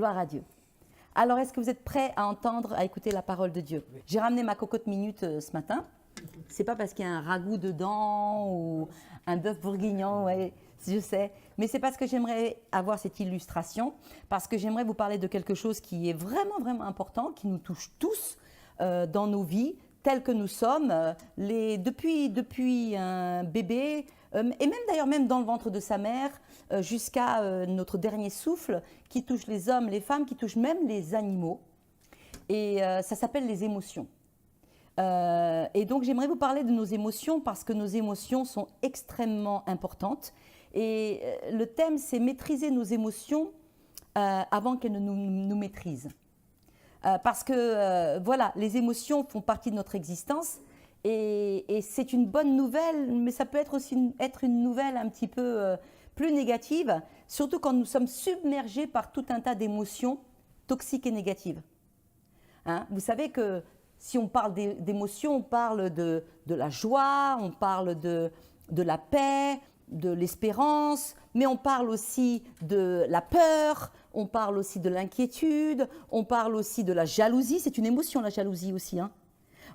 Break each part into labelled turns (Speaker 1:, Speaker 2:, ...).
Speaker 1: Gloire à Dieu. Alors, est-ce que vous êtes prêts à entendre, à écouter la parole de Dieu? J'ai ramené ma cocotte minute ce matin. C'est pas parce qu'il y a un ragoût dedans ou un bœuf bourguignon, ouais, je sais. Mais c'est parce que j'aimerais avoir cette illustration, parce que j'aimerais vous parler de quelque chose qui est vraiment, vraiment important, qui nous touche tous dans nos vies, tels que nous sommes, depuis un bébé, et même d'ailleurs même dans le ventre de sa mère, jusqu'à notre dernier souffle, qui touche les hommes, les femmes, qui touche même les animaux. Et ça s'appelle les émotions. Et donc j'aimerais vous parler de nos émotions parce que nos émotions sont extrêmement importantes. Et le thème, c'est maîtriser nos émotions avant qu'elles ne nous maîtrisent. Parce que voilà, les émotions font partie de notre existence et c'est une bonne nouvelle, mais ça peut être aussi être une nouvelle un petit peu plus négative, surtout quand nous sommes submergés par tout un tas d'émotions toxiques et négatives. Hein? Vous savez que si on parle d'émotions, on parle de la joie, on parle de la paix, de l'espérance, mais on parle aussi de la peur, on parle aussi de l'inquiétude, on parle aussi de la jalousie. C'est une émotion, la jalousie aussi. Hein.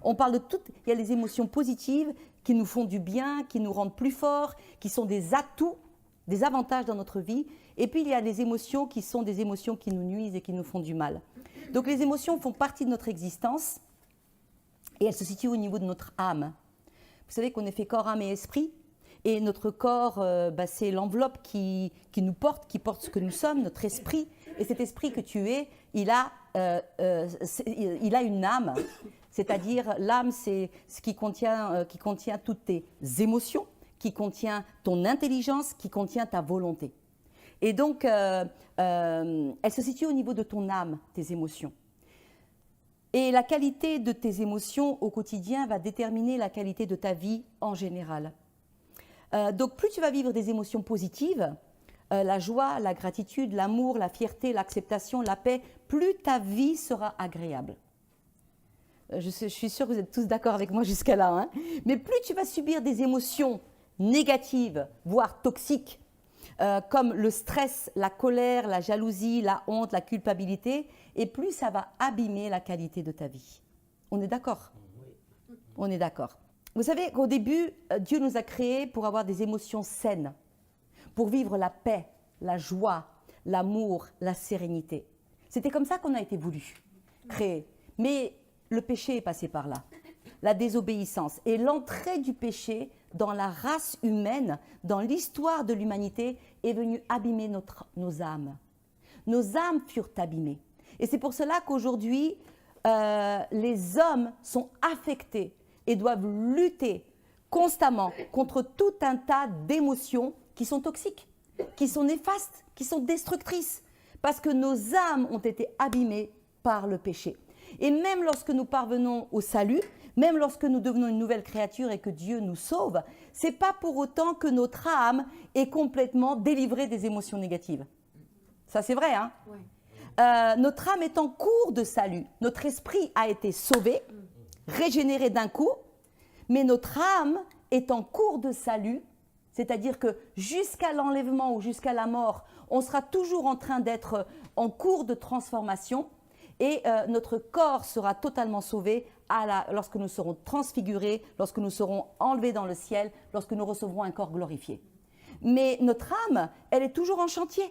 Speaker 1: On parle de toutes. Il y a les émotions positives qui nous font du bien, qui nous rendent plus forts, qui sont des atouts, des avantages dans notre vie. Et puis il y a les émotions qui sont des émotions qui nous nuisent et qui nous font du mal. Donc les émotions font partie de notre existence. Et elle se situe au niveau de notre âme. Vous savez qu'on est fait corps, âme et esprit. Et notre corps, c'est l'enveloppe qui nous porte, qui porte ce que nous sommes, notre esprit. Et cet esprit que tu es, il a une âme. C'est-à-dire, l'âme, c'est ce qui contient toutes tes émotions, qui contient ton intelligence, qui contient ta volonté. Et donc, elle se situe au niveau de ton âme, tes émotions. Et la qualité de tes émotions au quotidien va déterminer la qualité de ta vie en général. Donc plus tu vas vivre des émotions positives, la joie, la gratitude, l'amour, la fierté, l'acceptation, la paix, plus ta vie sera agréable. Je suis sûre que vous êtes tous d'accord avec moi jusqu'à là. Hein. Mais plus tu vas subir des émotions négatives, voire toxiques, comme le stress, la colère, la jalousie, la honte, la culpabilité, et plus ça va abîmer la qualité de ta vie. On est d'accord? Oui. On est d'accord. Vous savez qu'au début, Dieu nous a créés pour avoir des émotions saines, pour vivre la paix, la joie, l'amour, la sérénité. C'était comme ça qu'on a été voulu, créé. Mais le péché est passé par là, la désobéissance et l'entrée du péché dans la race humaine, dans l'histoire de l'humanité, est venue abîmer nos âmes. Nos âmes furent abîmées. Et c'est pour cela qu'aujourd'hui, les hommes sont affectés et doivent lutter constamment contre tout un tas d'émotions qui sont toxiques, qui sont néfastes, qui sont destructrices, parce que nos âmes ont été abîmées par le péché. Et même lorsque nous parvenons au salut, même lorsque nous devenons une nouvelle créature et que Dieu nous sauve, ce n'est pas pour autant que notre âme est complètement délivrée des émotions négatives. Ça, c'est vrai, hein? Oui. Notre âme est en cours de salut. Notre esprit a été sauvé, régénéré d'un coup, mais notre âme est en cours de salut, c'est-à-dire que jusqu'à l'enlèvement ou jusqu'à la mort, on sera toujours en train d'être en cours de transformation et notre corps sera totalement sauvé lorsque nous serons transfigurés, lorsque nous serons enlevés dans le ciel, lorsque nous recevrons un corps glorifié. Mais notre âme, elle est toujours en chantier.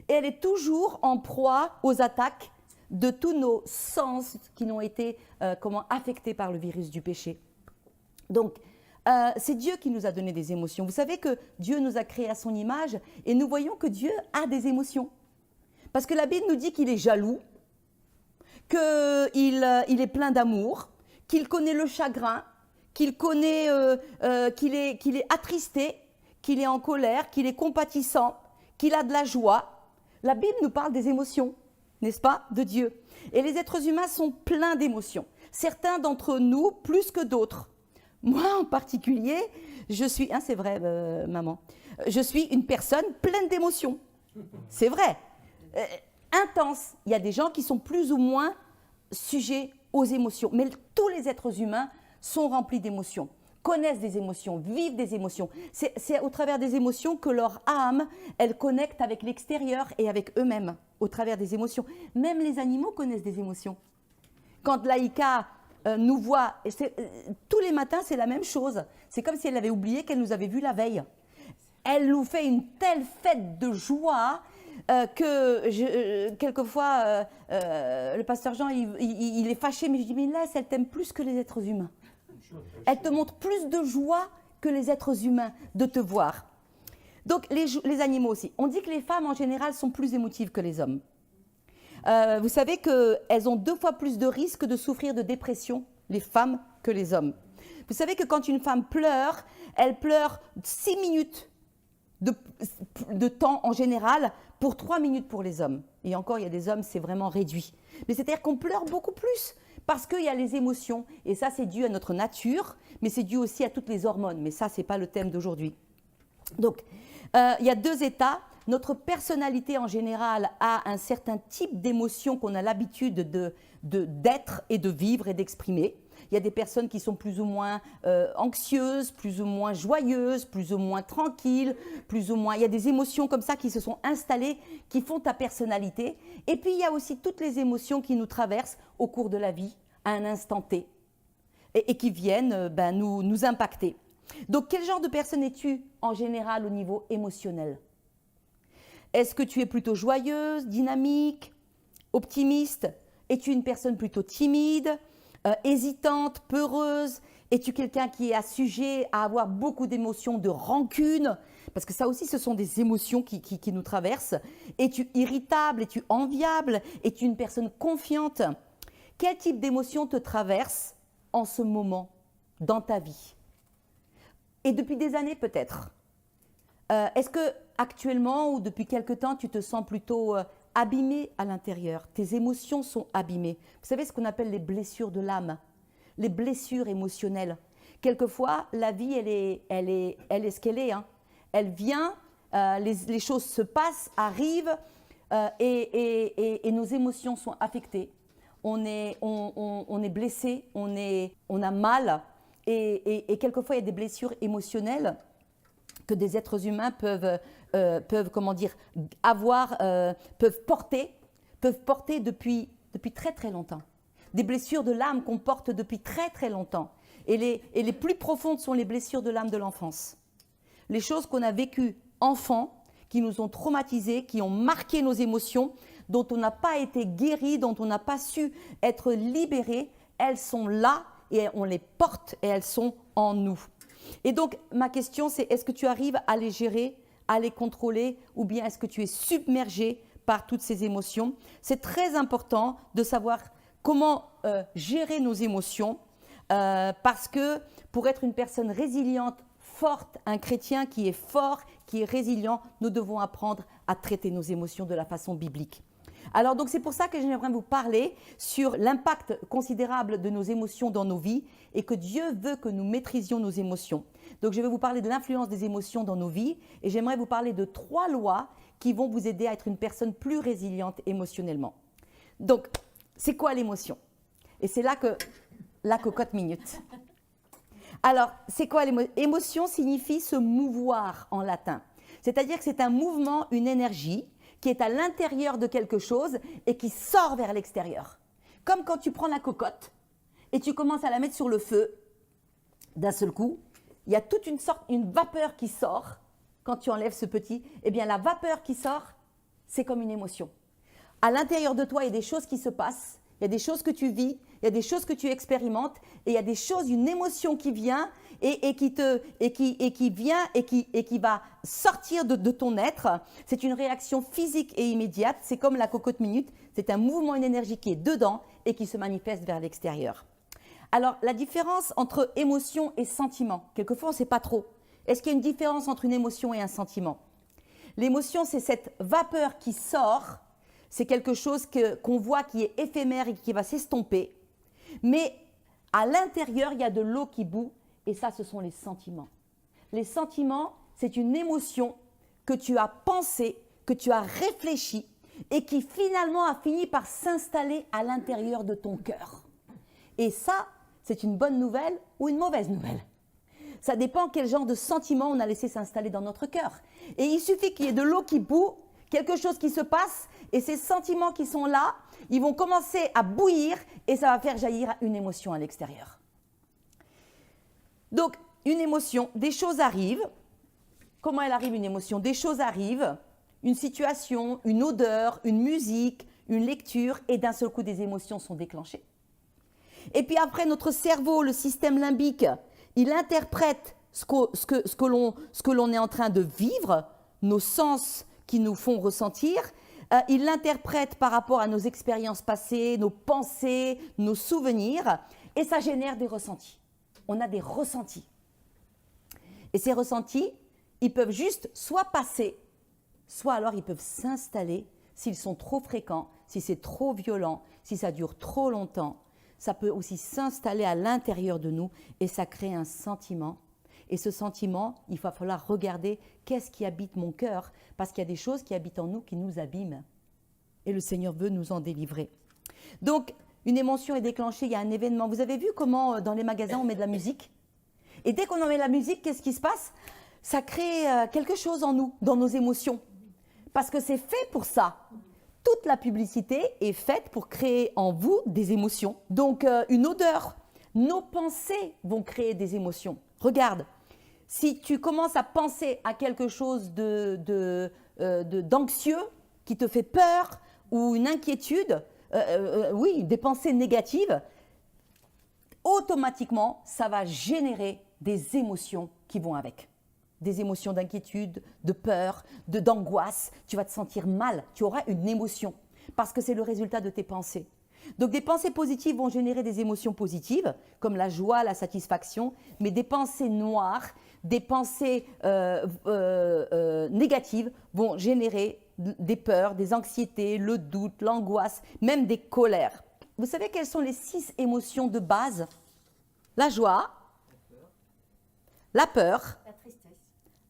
Speaker 1: Et elle est toujours en proie aux attaques de tous nos sens qui n'ont été affectés par le virus du péché. Donc, c'est Dieu qui nous a donné des émotions. Vous savez que Dieu nous a créés à son image et nous voyons que Dieu a des émotions. Parce que la Bible nous dit qu'il est jaloux, qu'il est plein d'amour, qu'il connaît le chagrin, qu'il connaît, qu'il est attristé, qu'il est en colère, qu'il est compatissant, qu'il a de la joie. La Bible nous parle des émotions, n'est-ce pas, de Dieu. Et les êtres humains sont pleins d'émotions. Certains d'entre nous, plus que d'autres. Moi, en particulier, je suis, c'est vrai, maman, je suis une personne pleine d'émotions. C'est vrai. Intense. Il y a des gens qui sont plus ou moins sujets aux émotions. Mais tous les êtres humains sont remplis d'émotions. connaissent des émotions, vivent des émotions. C'est au travers des émotions que leur âme, elle connecte avec l'extérieur et avec eux-mêmes, au travers des émotions. Même les animaux connaissent des émotions. Quand Laïka nous voit, tous les matins, c'est la même chose. C'est comme si elle avait oublié qu'elle nous avait vus la veille. Elle nous fait une telle fête de joie quelquefois, le pasteur Jean, il est fâché, mais je dis, mais laisse, elle t'aime plus que les êtres humains. Elle te montre plus de joie que les êtres humains de te voir. Donc, les animaux aussi. On dit que les femmes, en général, sont plus émotives que les hommes. Vous savez qu'elles ont 2 fois plus de risques de souffrir de dépression, les femmes, que les hommes. Vous savez que quand une femme pleure, elle pleure 6 minutes de temps en général pour 3 minutes pour les hommes. Et encore, il y a des hommes, c'est vraiment réduit. Mais c'est-à-dire qu'on pleure beaucoup plus parce qu'il y a les émotions. Et ça, c'est dû à notre nature, mais c'est dû aussi à toutes les hormones. Mais ça, ce n'est pas le thème d'aujourd'hui. Donc, il y a 2 états. Notre personnalité en général a un certain type d'émotion qu'on a l'habitude d'être et de vivre et d'exprimer. Il y a des personnes qui sont plus ou moins anxieuses, plus ou moins joyeuses, plus ou moins tranquilles, plus ou moins… Il y a des émotions comme ça qui se sont installées, qui font ta personnalité. Et puis, il y a aussi toutes les émotions qui nous traversent au cours de la vie, à un instant T, et qui viennent nous impacter. Donc, quel genre de personne es-tu en général au niveau émotionnel ? Est-ce que tu es plutôt joyeuse, dynamique, optimiste ? Es-tu une personne plutôt timide ? Hésitante, peureuse? Es-tu quelqu'un qui est assujet à avoir beaucoup d'émotions de rancune? Parce que ça aussi, ce sont des émotions qui nous traversent. Es-tu irritable? Es-tu enviable? Es-tu une personne confiante? Quel type d'émotion te traverse en ce moment dans ta vie? Et depuis des années peut-être. Est-ce que actuellement ou depuis quelque temps, tu te sens plutôt abîmé à l'intérieur? Tes émotions sont abîmées. Vous savez ce qu'on appelle les blessures de l'âme, les blessures émotionnelles. Quelquefois, la vie, elle est ce qu'elle est. Hein. Elle vient, les choses se passent, arrivent et nos émotions sont affectées. On est blessé, on a mal et quelquefois, il y a des blessures émotionnelles que des êtres humains peuvent porter depuis très très longtemps. Des blessures de l'âme qu'on porte depuis très très longtemps. Et les plus profondes sont les blessures de l'âme de l'enfance. Les choses qu'on a vécues enfant, qui nous ont traumatisés, qui ont marqué nos émotions, dont on n'a pas été guéri, dont on n'a pas su être libéré, elles sont là et on les porte et elles sont en nous. Et donc, ma question, c'est est-ce que tu arrives à les gérer, à les contrôler, ou bien est-ce que tu es submergé par toutes ces émotions? C'est très important de savoir comment gérer nos émotions, parce que pour être une personne résiliente, forte, un chrétien qui est fort, qui est résilient, nous devons apprendre à traiter nos émotions de la façon biblique. Alors donc c'est pour ça que j'aimerais vous parler sur l'impact considérable de nos émotions dans nos vies et que Dieu veut que nous maîtrisions nos émotions. Donc je vais vous parler de l'influence des émotions dans nos vies et j'aimerais vous parler de 3 lois qui vont vous aider à être une personne plus résiliente émotionnellement. Donc c'est quoi l'émotion? Et c'est là que la cocotte minute. Alors c'est quoi l'émotion? Émotion signifie se mouvoir en latin. C'est-à-dire que c'est un mouvement, une énergie qui est à l'intérieur de quelque chose et qui sort vers l'extérieur. Comme quand tu prends la cocotte et tu commences à la mettre sur le feu, d'un seul coup, il y a toute une vapeur qui sort quand tu enlèves ce petit. Eh bien, la vapeur qui sort, c'est comme une émotion. À l'intérieur de toi, il y a des choses qui se passent, il y a des choses que tu vis, il y a des choses que tu expérimentes et il y a des choses, une émotion qui vient et qui va sortir de ton être. C'est une réaction physique et immédiate. C'est comme la cocotte minute. C'est un mouvement, une énergie qui est dedans et qui se manifeste vers l'extérieur. Alors, la différence entre émotion et sentiment, quelquefois on ne sait pas trop. Est-ce qu'il y a une différence entre une émotion et un sentiment? L'émotion, c'est cette vapeur qui sort. C'est quelque chose qu'on voit qui est éphémère et qui va s'estomper. Mais à l'intérieur, il y a de l'eau qui bout et ça, ce sont les sentiments. Les sentiments, c'est une émotion que tu as pensée, que tu as réfléchie et qui finalement a fini par s'installer à l'intérieur de ton cœur. Et ça, c'est une bonne nouvelle ou une mauvaise nouvelle. Ça dépend quel genre de sentiment on a laissé s'installer dans notre cœur. Et il suffit qu'il y ait de l'eau qui bout, quelque chose qui se passe, et ces sentiments qui sont là, ils vont commencer à bouillir et ça va faire jaillir une émotion à l'extérieur. Donc, une émotion, des choses arrivent. Comment elle arrive, une émotion? Des choses arrivent, une situation, une odeur, une musique, une lecture, et d'un seul coup, des émotions sont déclenchées. Et puis après, notre cerveau, le système limbique, il interprète ce que l'on est en train de vivre, nos sens qui nous font ressentir. Il l'interprète par rapport à nos expériences passées, nos pensées, nos souvenirs, et ça génère des ressentis. On a des ressentis. Et ces ressentis, ils peuvent juste soit passer, soit alors ils peuvent s'installer s'ils sont trop fréquents, si c'est trop violent, si ça dure trop longtemps. Ça peut aussi s'installer à l'intérieur de nous et ça crée un sentiment. Et ce sentiment, il va falloir regarder qu'est-ce qui habite mon cœur, parce qu'il y a des choses qui habitent en nous qui nous abîment. Et le Seigneur veut nous en délivrer. Donc, une émotion est déclenchée, il y a un événement. Vous avez vu comment dans les magasins on met de la musique? Et dès qu'on en met de la musique, qu'est-ce qui se passe? Ça crée quelque chose en nous, dans nos émotions. Parce que c'est fait pour ça. Toute la publicité est faite pour créer en vous des émotions. Donc, une odeur, nos pensées vont créer des émotions. Regarde, si tu commences à penser à quelque chose d'anxieux, qui te fait peur, ou une inquiétude, oui, des pensées négatives, automatiquement, ça va générer des émotions qui vont avec. Des émotions d'inquiétude, de peur, d'angoisse. Tu vas te sentir mal, tu auras une émotion parce que c'est le résultat de tes pensées. Donc des pensées positives vont générer des émotions positives comme la joie, la satisfaction, mais des pensées noires, des pensées négatives vont générer des peurs, des anxiétés, le doute, l'angoisse, même des colères. Vous savez quelles sont les 6 émotions de base? La joie, la peur,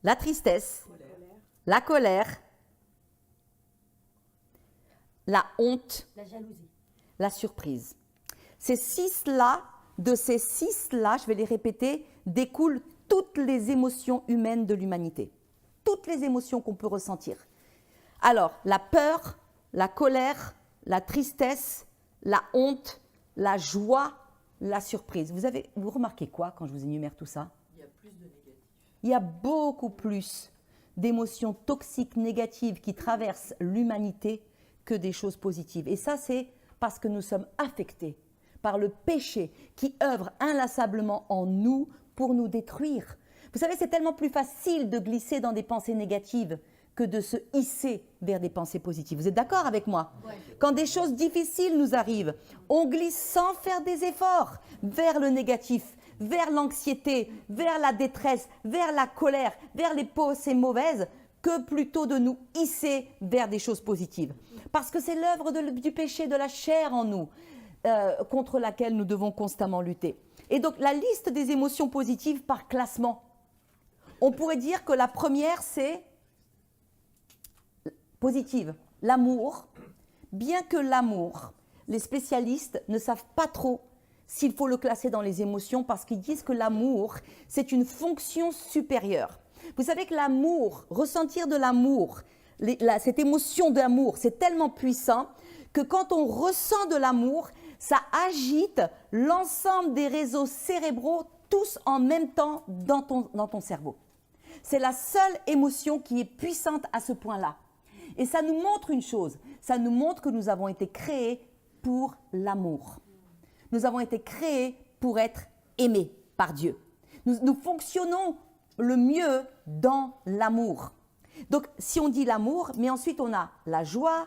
Speaker 1: la tristesse, la colère, la honte,
Speaker 2: la jalousie,
Speaker 1: la surprise. Ces 6-là, de ces 6-là, je vais les répéter, découlent toutes les émotions humaines de l'humanité. Toutes les émotions qu'on peut ressentir. Alors, la peur, la colère, la tristesse, la honte, la joie, la surprise. Vous remarquez quoi quand je vous énumère tout ça?
Speaker 2: il y a plus de négatifs.
Speaker 1: Il y a beaucoup plus d'émotions toxiques, négatives qui traversent l'humanité que des choses positives. Et ça, c'est parce que nous sommes affectés par le péché qui œuvre inlassablement en nous pour nous détruire. Vous savez, c'est tellement plus facile de glisser dans des pensées négatives que de se hisser vers des pensées positives. Vous êtes d'accord avec moi?
Speaker 2: Ouais.
Speaker 1: Quand des choses difficiles nous arrivent, on glisse sans faire des efforts vers le négatif, vers l'anxiété, vers la détresse, vers la colère, vers les pensées mauvaises, que plutôt de nous hisser vers des choses positives. Parce que c'est l'œuvre du péché de la chair en nous, contre laquelle nous devons constamment lutter. Et donc, la liste des émotions positives par classement. On pourrait dire que la première, c'est positive, l'amour. Bien que l'amour, les spécialistes ne savent pas trop s'il faut le classer dans les émotions parce qu'ils disent que l'amour, c'est une fonction supérieure. Vous savez que l'amour, ressentir de l'amour, cette émotion d'amour, c'est tellement puissant que quand on ressent de l'amour, ça agite l'ensemble des réseaux cérébraux tous en même temps dans ton cerveau. C'est la seule émotion qui est puissante à ce point-là. Et ça nous montre une chose, ça nous montre que nous avons été créés pour l'amour. Nous avons été créés pour être aimés par Dieu. Nous fonctionnons le mieux dans l'amour. Donc, si on dit l'amour, mais ensuite on a la joie,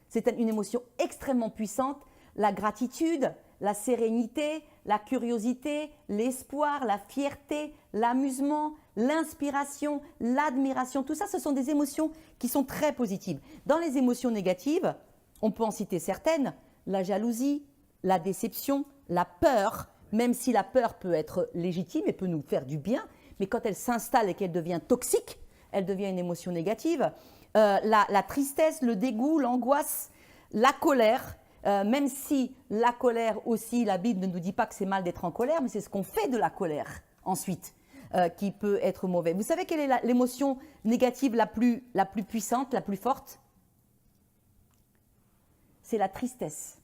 Speaker 1: c'est une émotion extrêmement puissante, la gratitude, la sérénité, la curiosité, l'espoir, la fierté, l'amusement, l'inspiration, l'admiration, tout ça, ce sont des émotions qui sont très positives. Dans les émotions négatives, on peut en citer certaines, la jalousie, la déception, la peur, même si la peur peut être légitime et peut nous faire du bien, mais quand elle s'installe et qu'elle devient toxique, elle devient une émotion négative. La tristesse, le dégoût, l'angoisse, la colère, même si la colère aussi, la Bible ne nous dit pas que c'est mal d'être en colère, mais c'est ce qu'on fait de la colère ensuite. qui peut être mauvais. Vous savez quelle est l'émotion négative la plus puissante, la plus forte? C'est la tristesse.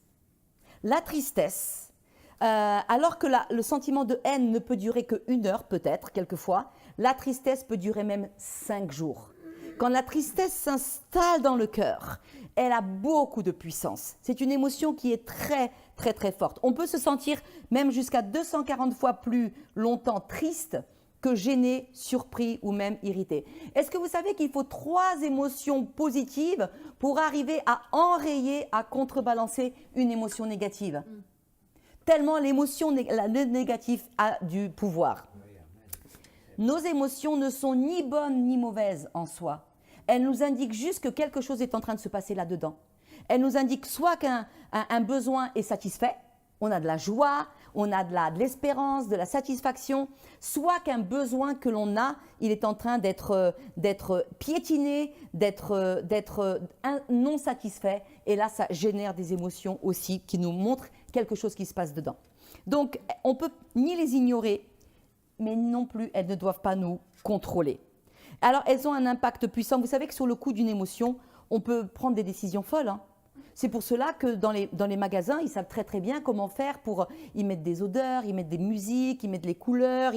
Speaker 1: La tristesse, alors que le sentiment de haine ne peut durer qu'1 heure peut-être, quelquefois, la tristesse peut durer même 5 jours. Quand la tristesse s'installe dans le cœur, elle a beaucoup de puissance. C'est une émotion qui est très, très, très forte. On peut se sentir même jusqu'à 240 fois plus longtemps triste que gêné, surpris ou même irrité. Est-ce que vous savez qu'il faut 3 émotions positives pour arriver à enrayer, à contrebalancer une émotion négative? Tellement le négatif a du pouvoir. Nos émotions ne sont ni bonnes ni mauvaises en soi. Elles nous indiquent juste que quelque chose est en train de se passer là-dedans. Elles nous indiquent soit qu'un besoin est satisfait, on a de la joie, on a de l'espérance, de la satisfaction, soit qu'un besoin que l'on a, il est en train d'être piétiné, d'être non satisfait. Et là, ça génère des émotions aussi qui nous montrent quelque chose qui se passe dedans. Donc, on ne peut ni les ignorer, mais non plus, elles ne doivent pas nous contrôler. Alors, elles ont un impact puissant. Vous savez que sur le coup d'une émotion, on peut prendre des décisions folles, hein. C'est pour cela que dans les magasins, ils savent très très bien comment faire pour y mettre des odeurs, y mettre des musiques, y mettre les couleurs,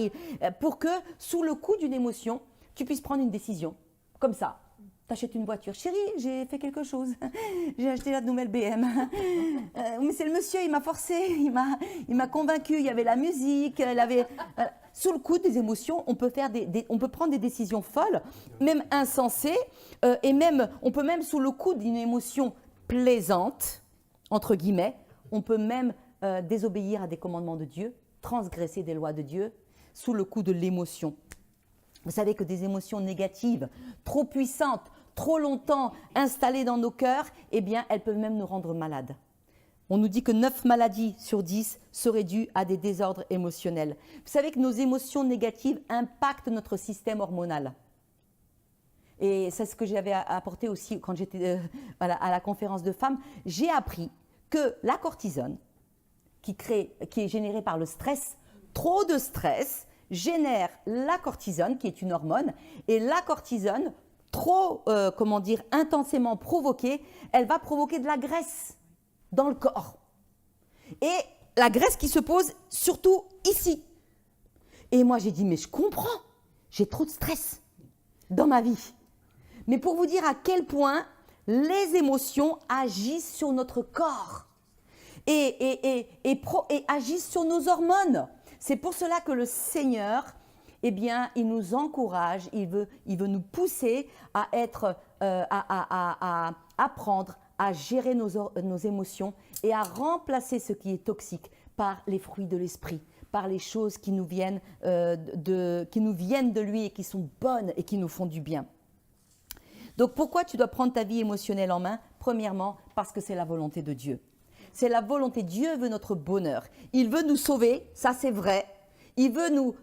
Speaker 1: pour que sous le coup d'une émotion, tu puisses prendre une décision. Comme ça, tu achètes une voiture. Chérie, j'ai fait quelque chose. J'ai acheté la nouvelle BM. Mais c'est le monsieur, il m'a forcé, il m'a convaincu. Il y avait la musique, sous le coup des émotions, on peut prendre des décisions folles, même insensées, et même, on peut même sous le coup d'une émotion plaisante, entre guillemets, on peut même désobéir à des commandements de Dieu, transgresser des lois de Dieu sous le coup de l'émotion. Vous savez que des émotions négatives, trop puissantes, trop longtemps installées dans nos cœurs, eh bien, elles peuvent même nous rendre malades. On nous dit que 9 maladies sur 10 seraient dues à des désordres émotionnels. Vous savez que nos émotions négatives impactent notre système hormonal. Et c'est ce que j'avais apporté aussi quand j'étais à la conférence de femmes. J'ai appris que la cortisone, qui est générée par le stress, trop de stress génère la cortisone, qui est une hormone, et la cortisone, trop, intensément provoquée, elle va provoquer de la graisse dans le corps. Et la graisse qui se pose surtout ici. Et moi, j'ai dit, mais je comprends, j'ai trop de stress dans ma vie. Mais pour vous dire à quel point les émotions agissent sur notre corps et agissent sur nos hormones. C'est pour cela que le Seigneur, eh bien, il nous encourage, il veut nous pousser à apprendre à gérer nos émotions et à remplacer ce qui est toxique par les fruits de l'esprit, par les choses qui nous viennent de lui et qui sont bonnes et qui nous font du bien. Donc, pourquoi tu dois prendre ta vie émotionnelle en main? Premièrement, parce que c'est la volonté de Dieu. C'est la volonté. Dieu veut notre bonheur. Il veut nous sauver, ça c'est vrai. Il veut nous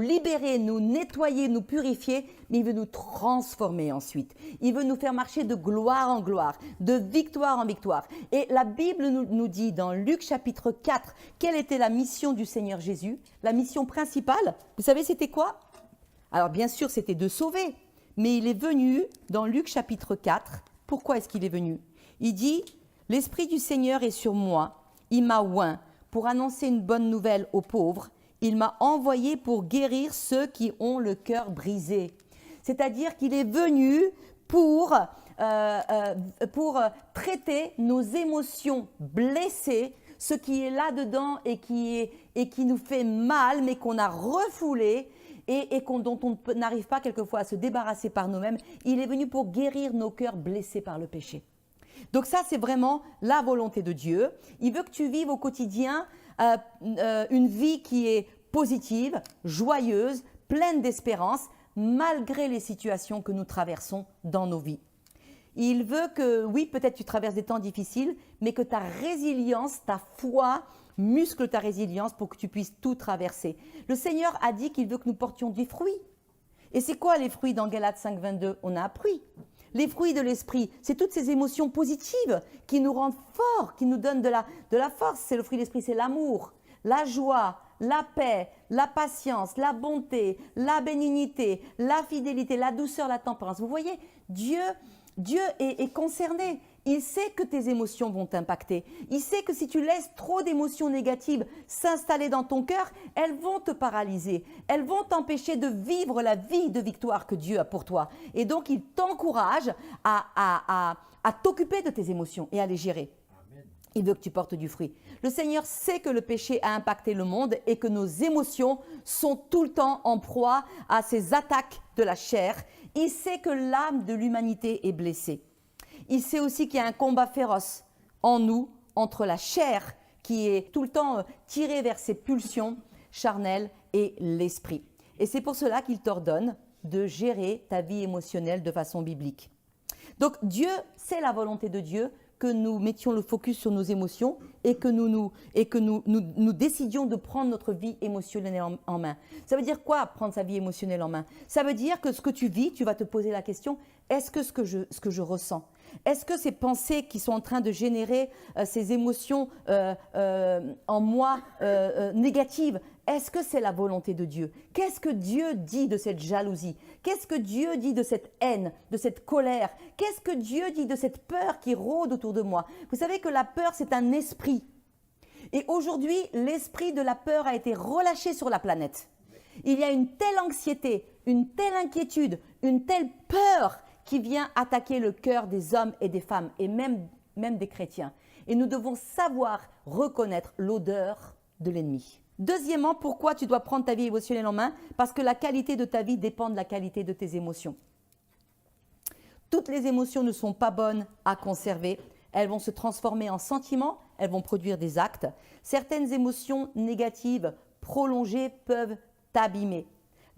Speaker 1: libérer, nous nettoyer, nous purifier, mais il veut nous transformer ensuite. Il veut nous faire marcher de gloire en gloire, de victoire en victoire. Et la Bible nous dit dans Luc chapitre 4, quelle était la mission du Seigneur Jésus? La mission principale, vous savez c'était quoi? Alors bien sûr, c'était de sauver. Mais il est venu dans Luc chapitre 4. Pourquoi est-ce qu'il est venu? Il dit, « L'Esprit du Seigneur est sur moi. Il m'a oint pour annoncer une bonne nouvelle aux pauvres. Il m'a envoyé pour guérir ceux qui ont le cœur brisé. » C'est-à-dire qu'il est venu pour traiter nos émotions blessées, ce qui est là-dedans et qui nous fait mal, mais qu'on a refoulé, dont on n'arrive pas quelquefois à se débarrasser par nous-mêmes. Il est venu pour guérir nos cœurs blessés par le péché. Donc ça, c'est vraiment la volonté de Dieu. Il veut que tu vives au quotidien une vie qui est positive, joyeuse, pleine d'espérance, malgré les situations que nous traversons dans nos vies. Il veut que, oui, peut-être tu traverses des temps difficiles, mais que ta résilience, ta foi, muscle ta résilience pour que tu puisses tout traverser. Le Seigneur a dit qu'il veut que nous portions des fruits. Et c'est quoi les fruits dans Galates 5, 22? On a appris. Les fruits de l'esprit, c'est toutes ces émotions positives qui nous rendent forts, qui nous donnent de la force. C'est le fruit de l'esprit, c'est l'amour, la joie, la paix, la patience, la bonté, la bénignité, la fidélité, la douceur, la tempérance. Vous voyez, Dieu est concerné. Il sait que tes émotions vont t'impacter. Il sait que si tu laisses trop d'émotions négatives s'installer dans ton cœur, elles vont te paralyser. Elles vont t'empêcher de vivre la vie de victoire que Dieu a pour toi. Et donc, il t'encourage à t'occuper de tes émotions et à les gérer. Il veut que tu portes du fruit. Le Seigneur sait que le péché a impacté le monde et que nos émotions sont tout le temps en proie à ces attaques de la chair. Il sait que l'âme de l'humanité est blessée. Il sait aussi qu'il y a un combat féroce en nous, entre la chair qui est tout le temps tirée vers ses pulsions charnelles et l'esprit. Et c'est pour cela qu'il t'ordonne de gérer ta vie émotionnelle de façon biblique. Donc Dieu, c'est la volonté de Dieu que nous mettions le focus sur nos émotions et que nous décidions de prendre notre vie émotionnelle en main. Ça veut dire quoi, prendre sa vie émotionnelle en main? Ça veut dire que ce que tu vis, tu vas te poser la question, est-ce que ce que je ressens, est-ce que ces pensées qui sont en train de générer ces émotions en moi négatives, est-ce que c'est la volonté de Dieu? Qu'est-ce que Dieu dit de cette jalousie? Qu'est-ce que Dieu dit de cette haine, de cette colère? Qu'est-ce que Dieu dit de cette peur qui rôde autour de moi? Vous savez que la peur, c'est un esprit. Et aujourd'hui, l'esprit de la peur a été relâché sur la planète. Il y a une telle anxiété, une telle inquiétude, une telle peur qui vient attaquer le cœur des hommes et des femmes, et même des chrétiens. Et nous devons savoir reconnaître l'odeur de l'ennemi. Deuxièmement, pourquoi tu dois prendre ta vie émotionnelle en main? Parce que la qualité de ta vie dépend de la qualité de tes émotions. Toutes les émotions ne sont pas bonnes à conserver. Elles vont se transformer en sentiments, elles vont produire des actes. Certaines émotions négatives prolongées peuvent t'abîmer.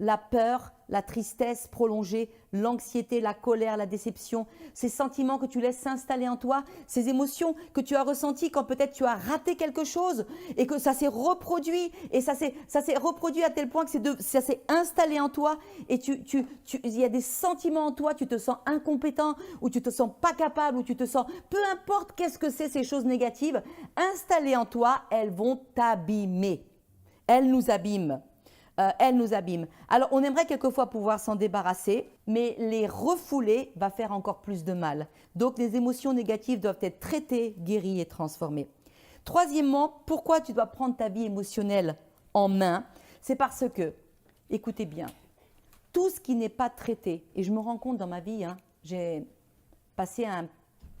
Speaker 1: La peur, la tristesse prolongée, l'anxiété, la colère, la déception, ces sentiments que tu laisses s'installer en toi, ces émotions que tu as ressenties quand peut-être tu as raté quelque chose et que ça s'est reproduit et ça s'est reproduit à tel point que ça s'est installé en toi et il y a des sentiments en toi, tu te sens incompétent ou tu te sens pas capable ou tu te sens, peu importe qu'est-ce que c'est ces choses négatives, installées en toi, elles vont t'abîmer. Elles nous abîment. Elle nous abîme. Alors, on aimerait quelquefois pouvoir s'en débarrasser, mais les refouler va faire encore plus de mal. Donc, les émotions négatives doivent être traitées, guéries et transformées. Troisièmement, pourquoi tu dois prendre ta vie émotionnelle en main? C'est parce que, écoutez bien, tout ce qui n'est pas traité, et je me rends compte dans ma vie, j'ai passé un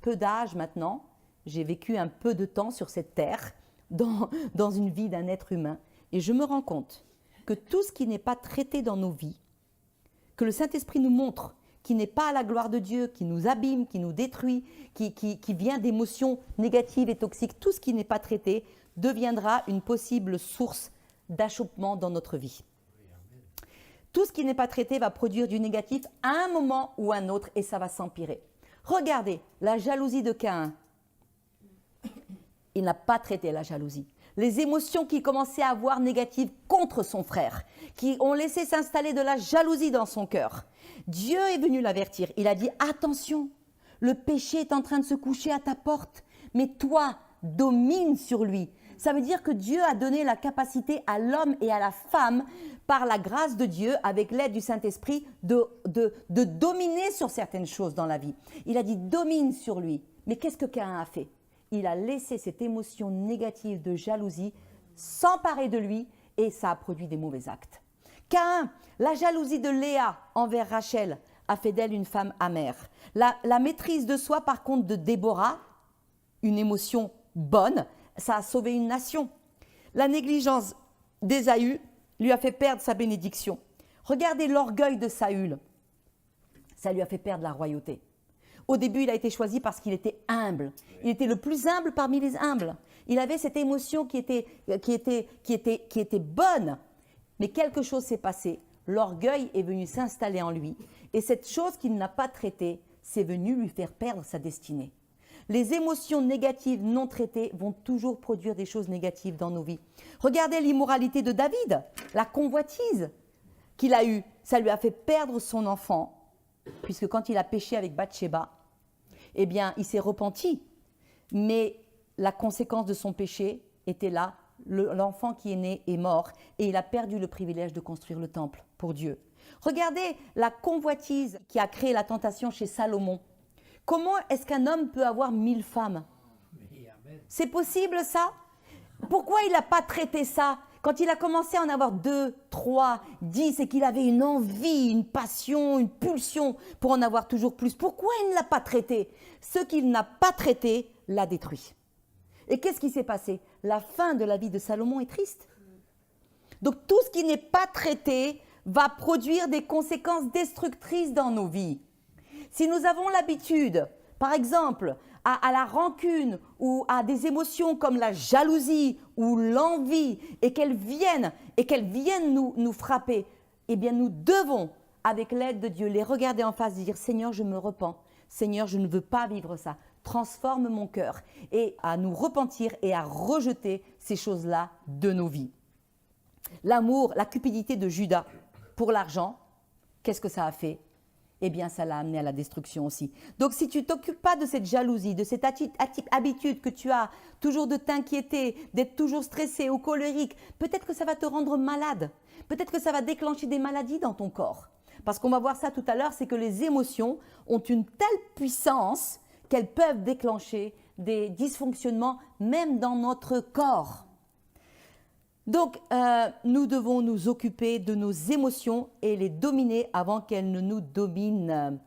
Speaker 1: peu d'âge maintenant, j'ai vécu un peu de temps sur cette terre, dans une vie d'un être humain, et je me rends compte que tout ce qui n'est pas traité dans nos vies, que le Saint-Esprit nous montre, qui n'est pas à la gloire de Dieu, qui nous abîme, qui nous détruit, qui vient d'émotions négatives et toxiques, tout ce qui n'est pas traité deviendra une possible source d'achoppement dans notre vie. Tout ce qui n'est pas traité va produire du négatif à un moment ou à un autre et ça va s'empirer. Regardez, la jalousie de Caïn. Il n'a pas traité la jalousie. Les émotions qu'il commençait à avoir négatives contre son frère, qui ont laissé s'installer de la jalousie dans son cœur. Dieu est venu l'avertir. Il a dit « Attention, le péché est en train de se coucher à ta porte, mais toi, domine sur lui. » Ça veut dire que Dieu a donné la capacité à l'homme et à la femme, par la grâce de Dieu, avec l'aide du Saint-Esprit, de dominer sur certaines choses dans la vie. Il a dit « Domine sur lui ». Mais qu'est-ce que Caïn a fait? Il a laissé cette émotion négative de jalousie s'emparer de lui et ça a produit des mauvais actes. Caïn, la jalousie de Léa envers Rachel a fait d'elle une femme amère. La maîtrise de soi, par contre, de Déborah, une émotion bonne, ça a sauvé une nation. La négligence d'Ésaü lui a fait perdre sa bénédiction. Regardez l'orgueil de Saül, ça lui a fait perdre la royauté. Au début, il a été choisi parce qu'il était humble. Il était le plus humble parmi les humbles. Il avait cette émotion qui était bonne. Mais quelque chose s'est passé. L'orgueil est venu s'installer en lui. Et cette chose qu'il n'a pas traitée, c'est venu lui faire perdre sa destinée. Les émotions négatives non traitées vont toujours produire des choses négatives dans nos vies. Regardez l'immoralité de David, la convoitise qu'il a eue. Ça lui a fait perdre son enfant, puisque quand il a péché avec Bathsheba, eh bien, il s'est repenti. Mais la conséquence de son péché était là l'enfant qui est né est mort et il a perdu le privilège de construire le temple pour Dieu. Regardez la convoitise qui a créé la tentation chez Salomon. Comment est-ce qu'un homme peut avoir 1000 femmes? C'est possible ça? Pourquoi il n'a pas traité ça? Quand il a commencé à en avoir 2, 3, 10 et qu'il avait une envie, une passion, une pulsion pour en avoir toujours plus, pourquoi il ne l'a pas traité? Ce qu'il n'a pas traité l'a détruit. Et qu'est-ce qui s'est passé? La fin de la vie de Salomon est triste. Donc tout ce qui n'est pas traité va produire des conséquences destructrices dans nos vies. Si nous avons l'habitude, par exemple, à la rancune ou à des émotions comme la jalousie ou l'envie et qu'elles viennent nous frapper, eh bien nous devons, avec l'aide de Dieu, les regarder en face et dire « Seigneur, je me repens. Seigneur, je ne veux pas vivre ça. Transforme mon cœur. » Et à nous repentir et à rejeter ces choses-là de nos vies. L'amour, la cupidité de Judas pour l'argent, qu'est-ce que ça a fait? Eh bien, ça l'a amené à la destruction aussi. Donc, si tu ne t'occupes pas de cette jalousie, de cette habitude que tu as, toujours de t'inquiéter, d'être toujours stressé ou colérique, peut-être que ça va te rendre malade. Peut-être que ça va déclencher des maladies dans ton corps. Parce qu'on va voir ça tout à l'heure, c'est que les émotions ont une telle puissance qu'elles peuvent déclencher des dysfonctionnements même dans notre corps. Donc, nous devons nous occuper de nos émotions et les dominer avant qu'elles ne nous dominent.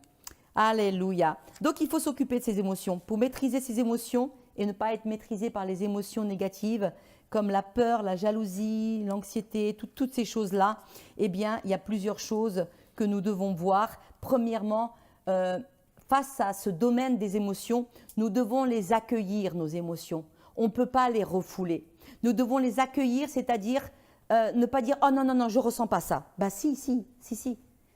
Speaker 1: Alléluia. Donc, il faut s'occuper de ces émotions. Pour maîtriser ces émotions et ne pas être maîtrisé par les émotions négatives, comme la peur, la jalousie, l'anxiété, toutes ces choses-là, eh bien, il y a plusieurs choses que nous devons voir. Premièrement, face à ce domaine des émotions, nous devons les accueillir, nos émotions. On ne peut pas les refouler. Nous devons les accueillir, c'est-à-dire ne pas dire « Oh non, non, non, je ne ressens pas ça. » Bah si,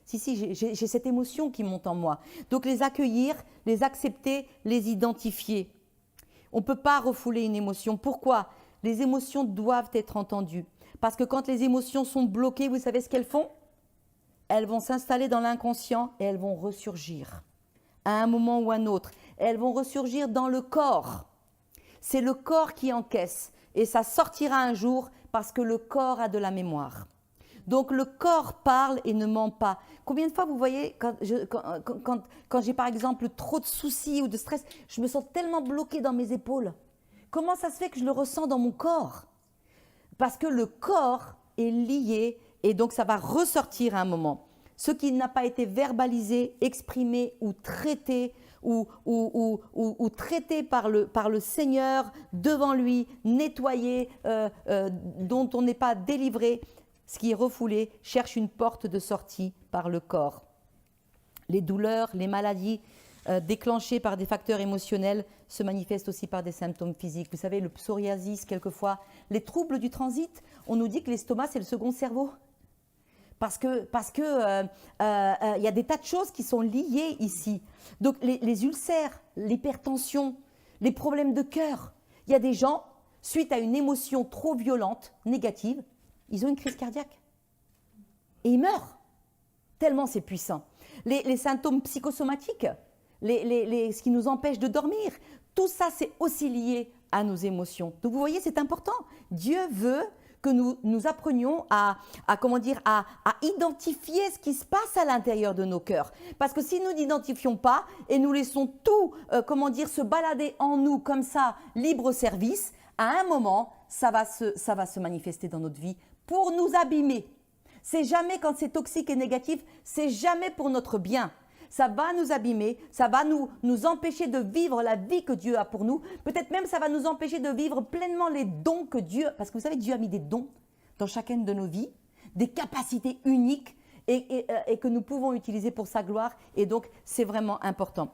Speaker 1: j'ai cette émotion qui monte en moi. Donc les accueillir, les accepter, les identifier. On ne peut pas refouler une émotion. Pourquoi? Les émotions doivent être entendues. Parce que quand les émotions sont bloquées, vous savez ce qu'elles font? Elles vont s'installer dans l'inconscient et elles vont ressurgir à un moment ou à un autre. Elles vont ressurgir dans le corps. C'est le corps qui encaisse. Et ça sortira un jour parce que le corps a de la mémoire. Donc le corps parle et ne ment pas. Combien de fois vous voyez, quand j'ai par exemple trop de soucis ou de stress, je me sens tellement bloquée dans mes épaules. Comment ça se fait que je le ressens dans mon corps? Parce que le corps est lié et donc ça va ressortir à un moment. Ce qui n'a pas été verbalisé, exprimé ou traité, ou traité par le Seigneur devant lui, nettoyé, dont on n'est pas délivré, ce qui est refoulé, cherche une porte de sortie par le corps. Les douleurs, les maladies déclenchées par des facteurs émotionnels se manifestent aussi par des symptômes physiques. Vous savez, le psoriasis, quelquefois, les troubles du transit, on nous dit que l'estomac, c'est le second cerveau. Parce que y a des tas de choses qui sont liées ici. Donc les ulcères, l'hypertension, les problèmes de cœur. Il y a des gens, suite à une émotion trop violente, négative, ils ont une crise cardiaque. Et ils meurent. Tellement c'est puissant. Les symptômes psychosomatiques, ce qui nous empêche de dormir, tout ça c'est aussi lié à nos émotions. Donc vous voyez, c'est important. Dieu veut que nous apprenions à identifier ce qui se passe à l'intérieur de nos cœurs. Parce que si nous n'identifions pas et nous laissons tout, se balader en nous comme ça, libre service, à un moment, ça va se manifester dans notre vie pour nous abîmer. C'est jamais, quand c'est toxique et négatif, c'est jamais pour notre bien. Ça va nous abîmer, ça va nous empêcher de vivre la vie que Dieu a pour nous. Peut-être même ça va nous empêcher de vivre pleinement les dons que Dieu... Parce que vous savez, Dieu a mis des dons dans chacune de nos vies, des capacités uniques et que nous pouvons utiliser pour sa gloire. Et donc, c'est vraiment important.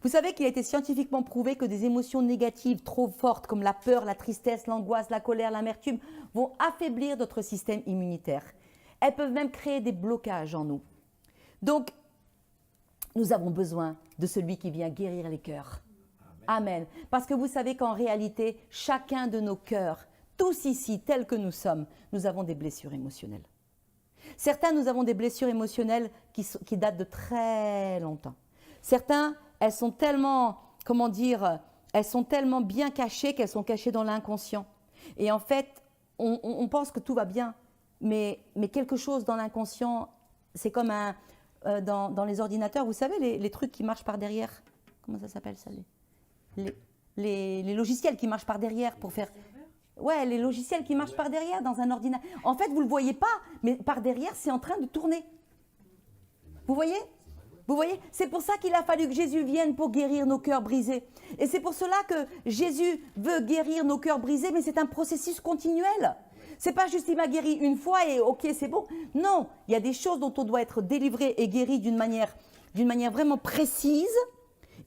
Speaker 1: Vous savez qu'il a été scientifiquement prouvé que des émotions négatives trop fortes comme la peur, la tristesse, l'angoisse, la colère, l'amertume vont affaiblir notre système immunitaire. Elles peuvent même créer des blocages en nous. Donc, nous avons besoin de celui qui vient guérir les cœurs. Amen. Parce que vous savez qu'en réalité, chacun de nos cœurs, tous ici, tels que nous sommes, nous avons des blessures émotionnelles. Certains, nous avons des blessures émotionnelles qui datent de très longtemps. Certains, elles sont tellement, elles sont tellement bien cachées qu'elles sont cachées dans l'inconscient. Et en fait, on pense que tout va bien, mais quelque chose dans l'inconscient, c'est comme dans les ordinateurs, vous savez, les trucs qui marchent par derrière. Comment ça s'appelle ça, les logiciels qui marchent par derrière pour faire... Ouais, les logiciels qui marchent par derrière dans un ordinateur. En fait, vous ne le voyez pas, mais par derrière, c'est en train de tourner. Vous voyez ? Vous voyez ? C'est pour ça qu'il a fallu que Jésus vienne pour guérir nos cœurs brisés. Et c'est pour cela que Jésus veut guérir nos cœurs brisés, mais c'est un processus continuel. C'est pas juste il m'a guéri une fois et ok, c'est bon. Non, il y a des choses dont on doit être délivré et guéri d'une manière vraiment précise.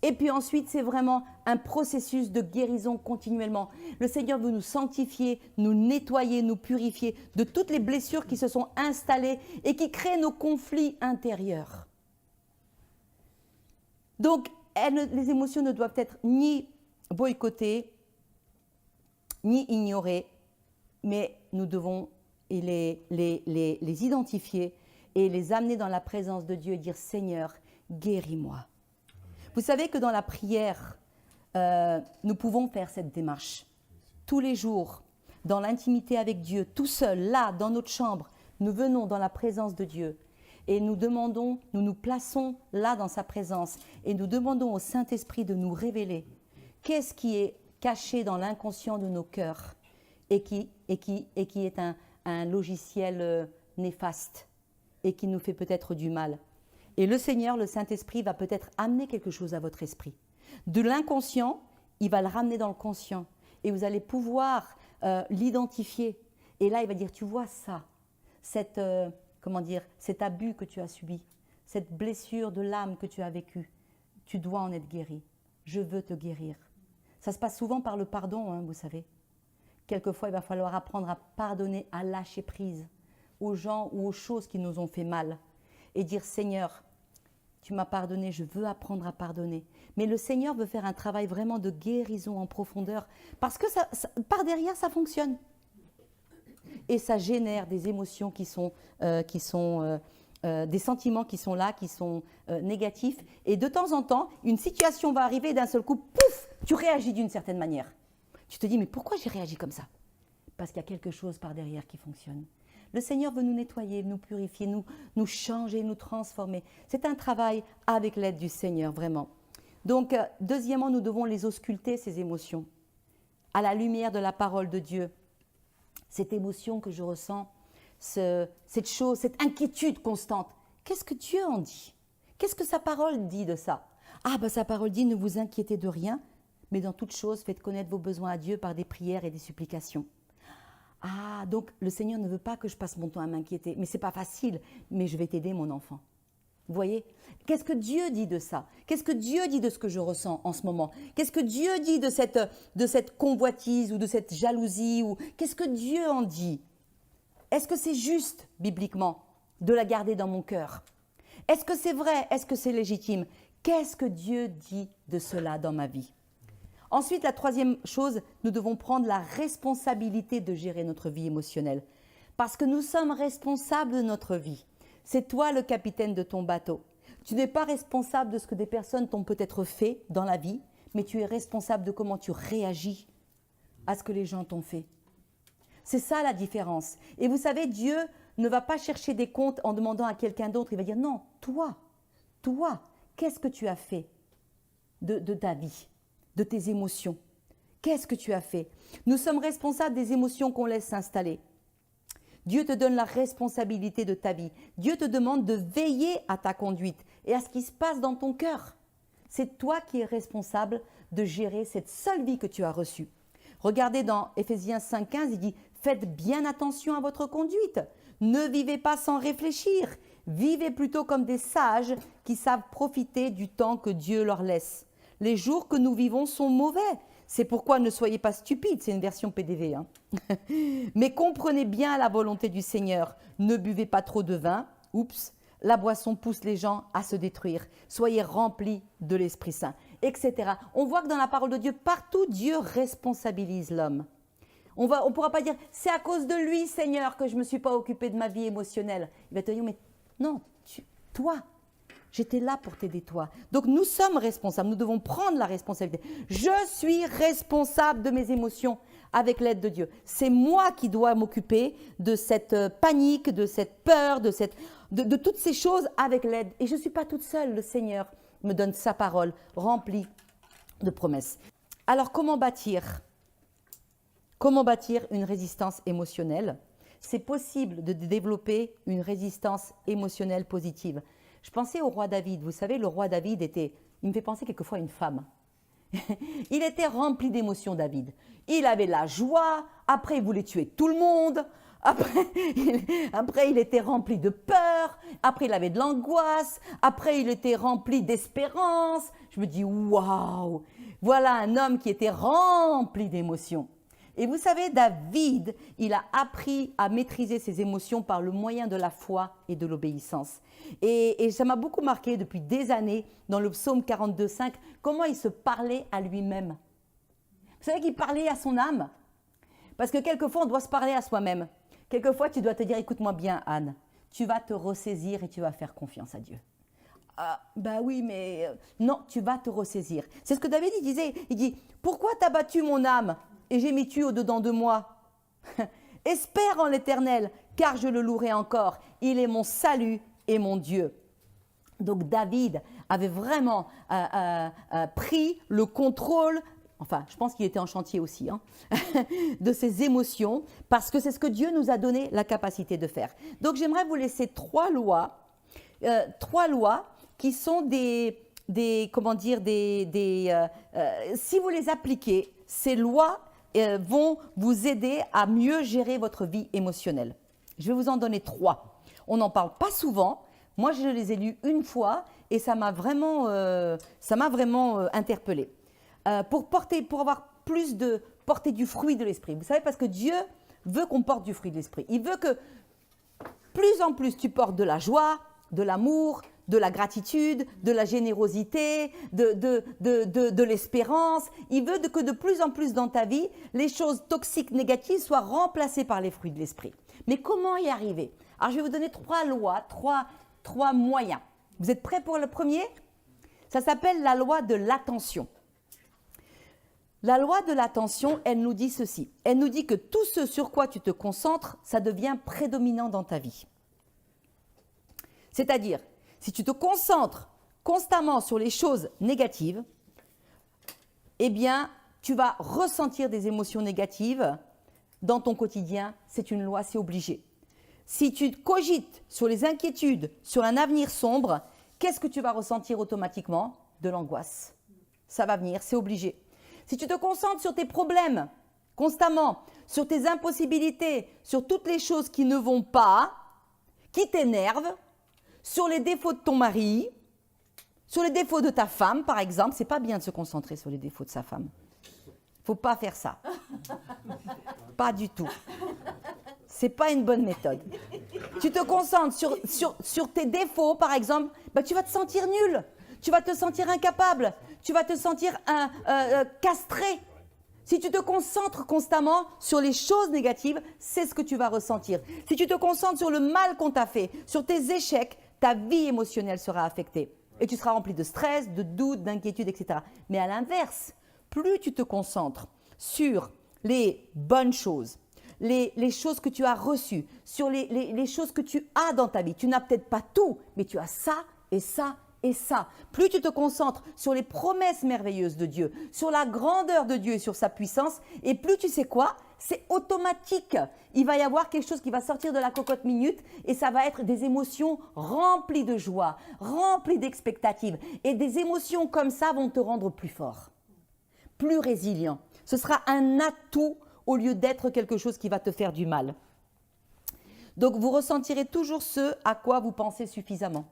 Speaker 1: Et puis ensuite, c'est vraiment un processus de guérison continuellement. Le Seigneur veut nous sanctifier, nous nettoyer, nous purifier de toutes les blessures qui se sont installées et qui créent nos conflits intérieurs. Donc, les émotions ne doivent être ni boycottées, ni ignorées, mais nous devons les identifier et les amener dans la présence de Dieu et dire « Seigneur, guéris-moi ». Vous savez que dans la prière, nous pouvons faire cette démarche. Tous les jours, dans l'intimité avec Dieu, tout seul, là, dans notre chambre, nous venons dans la présence de Dieu et nous demandons, nous nous plaçons là dans sa présence et nous demandons au Saint-Esprit de nous révéler qu'est-ce qui est caché dans l'inconscient de nos cœurs et qui est un logiciel néfaste et qui nous fait peut-être du mal. Et le Seigneur, le Saint-Esprit, va peut-être amener quelque chose à votre esprit. De l'inconscient, il va le ramener dans le conscient. Et vous allez pouvoir l'identifier. Et là, il va dire, tu vois ça, cet abus que tu as subi, cette blessure de l'âme que tu as vécue, tu dois en être guéri. Je veux te guérir. Ça se passe souvent par le pardon, hein, vous savez. Quelquefois, il va falloir apprendre à pardonner, à lâcher prise aux gens ou aux choses qui nous ont fait mal. Et dire, Seigneur, tu m'as pardonné, je veux apprendre à pardonner. Mais le Seigneur veut faire un travail vraiment de guérison en profondeur, parce que par derrière, ça fonctionne. Et ça génère des émotions qui sont des sentiments qui sont là, qui sont négatifs. Et de temps en temps, une situation va arriver et d'un seul coup, pouf, tu réagis d'une certaine manière. Tu te dis, mais pourquoi j'ai réagi comme ça ? Parce qu'il y a quelque chose par derrière qui fonctionne. Le Seigneur veut nous nettoyer, nous purifier, nous changer, nous transformer. C'est un travail avec l'aide du Seigneur, vraiment. Donc, deuxièmement, nous devons les ausculter, ces émotions, à la lumière de la parole de Dieu. Cette émotion que je ressens, cette chose, cette inquiétude constante, qu'est-ce que Dieu en dit ? Qu'est-ce que sa parole dit de ça ? Ah, sa parole dit, ne vous inquiétez de rien, mais dans toute chose, faites connaître vos besoins à Dieu par des prières et des supplications. Ah, donc le Seigneur ne veut pas que je passe mon temps à m'inquiéter. Mais ce n'est pas facile, mais je vais t'aider, mon enfant. Vous voyez ? Qu'est-ce que Dieu dit de ça ? Qu'est-ce que Dieu dit de ce que je ressens en ce moment ? Qu'est-ce que Dieu dit de cette convoitise ou de cette jalousie ou... Qu'est-ce que Dieu en dit ? Est-ce que c'est juste, bibliquement, de la garder dans mon cœur ? Est-ce que c'est vrai ? Est-ce que c'est légitime ? Qu'est-ce que Dieu dit de cela dans ma vie ? Ensuite, la troisième chose, nous devons prendre la responsabilité de gérer notre vie émotionnelle. Parce que nous sommes responsables de notre vie. C'est toi le capitaine de ton bateau. Tu n'es pas responsable de ce que des personnes t'ont peut-être fait dans la vie, mais tu es responsable de comment tu réagis à ce que les gens t'ont fait. C'est ça la différence. Et vous savez, Dieu ne va pas chercher des comptes en demandant à quelqu'un d'autre. Il va dire, non, toi, qu'est-ce que tu as fait de ta vie ? De tes émotions. Qu'est-ce que tu as fait ? Nous sommes responsables des émotions qu'on laisse s'installer. Dieu te donne la responsabilité de ta vie. Dieu te demande de veiller à ta conduite et à ce qui se passe dans ton cœur. C'est toi qui es responsable de gérer cette seule vie que tu as reçue. Regardez dans Éphésiens 5,15, il dit « Faites bien attention à votre conduite. Ne vivez pas sans réfléchir. Vivez plutôt comme des sages qui savent profiter du temps que Dieu leur laisse. » Les jours que nous vivons sont mauvais. C'est pourquoi ne soyez pas stupides. C'est une version PDV. Hein. Mais comprenez bien la volonté du Seigneur. Ne buvez pas trop de vin. Oups, la boisson pousse les gens à se détruire. Soyez remplis de l'Esprit Saint, etc. On voit que dans la parole de Dieu, partout, Dieu responsabilise l'homme. On ne pourra pas dire, c'est à cause de lui, Seigneur, que je ne me suis pas occupé de ma vie émotionnelle. Il va te dire, mais non, toi. J'étais là pour t'aider, toi. Donc, nous sommes responsables. Nous devons prendre la responsabilité. Je suis responsable de mes émotions. avec l'aide de Dieu. C'est moi qui dois m'occuper de cette panique, de cette peur, de toutes ces choses avec l'aide. Et je ne suis pas toute seule, le Seigneur me donne sa parole remplie de promesses. Alors comment bâtir une résistance émotionnelle? C'est possible de développer une résistance émotionnelle positive. Je pensais au roi David. Vous savez, le roi David il me fait penser quelquefois à une femme. Il était rempli d'émotions, David. Il avait la joie, après il voulait tuer tout le monde, après il était rempli de peur, après il avait de l'angoisse, après il était rempli d'espérance. Je me dis, waouh, voilà un homme qui était rempli d'émotions. Et vous savez, David, il a appris à maîtriser ses émotions par le moyen de la foi et de l'obéissance. Et ça m'a beaucoup marqué depuis des années dans le psaume 42,5, comment il se parlait à lui-même. Vous savez qu'il parlait à son âme? Parce que quelquefois, on doit se parler à soi-même. Quelquefois, tu dois te dire, écoute-moi bien, Anne, tu vas te ressaisir et tu vas faire confiance à Dieu. Ah, bah oui, mais non, tu vas te ressaisir. C'est ce que David il disait. Il dit, pourquoi t'as battu mon âme et j'ai mis tu au-dedans de moi? Espère en l'Éternel, car je le louerai encore. Il est mon salut et mon Dieu. Donc David avait vraiment pris le contrôle, enfin je pense qu'il était en chantier aussi, de ses émotions, parce que c'est ce que Dieu nous a donné la capacité de faire. Donc j'aimerais vous laisser trois lois qui sont si vous les appliquez, ces lois vont vous aider à mieux gérer votre vie émotionnelle. Je vais vous en donner 3. On n'en parle pas souvent. Moi, je les ai lus une fois et ça m'a vraiment interpellée. Pour avoir plus de porter du fruit de l'esprit. Vous savez, parce que Dieu veut qu'on porte du fruit de l'esprit. Il veut que plus en plus tu portes de la joie, de l'amour, de la gratitude, de la générosité, de l'espérance. Il veut que de plus en plus dans ta vie, les choses toxiques, négatives soient remplacées par les fruits de l'esprit. Mais comment y arriver? Alors, je vais vous donner 3 lois, 3 moyens. Vous êtes prêts pour le premier? Ça s'appelle la loi de l'attention. La loi de l'attention, elle nous dit ceci. Elle nous dit que tout ce sur quoi tu te concentres, ça devient prédominant dans ta vie. C'est-à-dire, si tu te concentres constamment sur les choses négatives, eh bien, tu vas ressentir des émotions négatives dans ton quotidien. C'est une loi, c'est obligé. Si tu cogites sur les inquiétudes, sur un avenir sombre, qu'est-ce que tu vas ressentir automatiquement? De l'angoisse. Ça va venir, c'est obligé. Si tu te concentres sur tes problèmes constamment, sur tes impossibilités, sur toutes les choses qui ne vont pas, qui t'énervent, sur les défauts de ton mari, sur les défauts de ta femme, par exemple, c'est pas bien de se concentrer sur les défauts de sa femme. Faut pas faire ça. Pas du tout. C'est pas une bonne méthode. Tu te concentres sur tes défauts, par exemple, tu vas te sentir nul, tu vas te sentir incapable, tu vas te sentir castré. Si tu te concentres constamment sur les choses négatives, c'est ce que tu vas ressentir. Si tu te concentres sur le mal qu'on t'a fait, sur tes échecs, ta vie émotionnelle sera affectée. Et tu seras rempli de stress, de doutes, d'inquiétudes, etc. Mais à l'inverse, plus tu te concentres sur les bonnes choses, les choses que tu as reçues, sur les choses que tu as dans ta vie. Tu n'as peut-être pas tout, mais tu as ça et ça et ça. Plus tu te concentres sur les promesses merveilleuses de Dieu, sur la grandeur de Dieu et sur sa puissance, et plus tu sais quoi, c'est automatique. Il va y avoir quelque chose qui va sortir de la cocotte minute et ça va être des émotions remplies de joie, remplies d'expectatives. Et des émotions comme ça vont te rendre plus fort, plus résilient. Ce sera un atout au lieu d'être quelque chose qui va te faire du mal. Donc vous ressentirez toujours ce à quoi vous pensez suffisamment.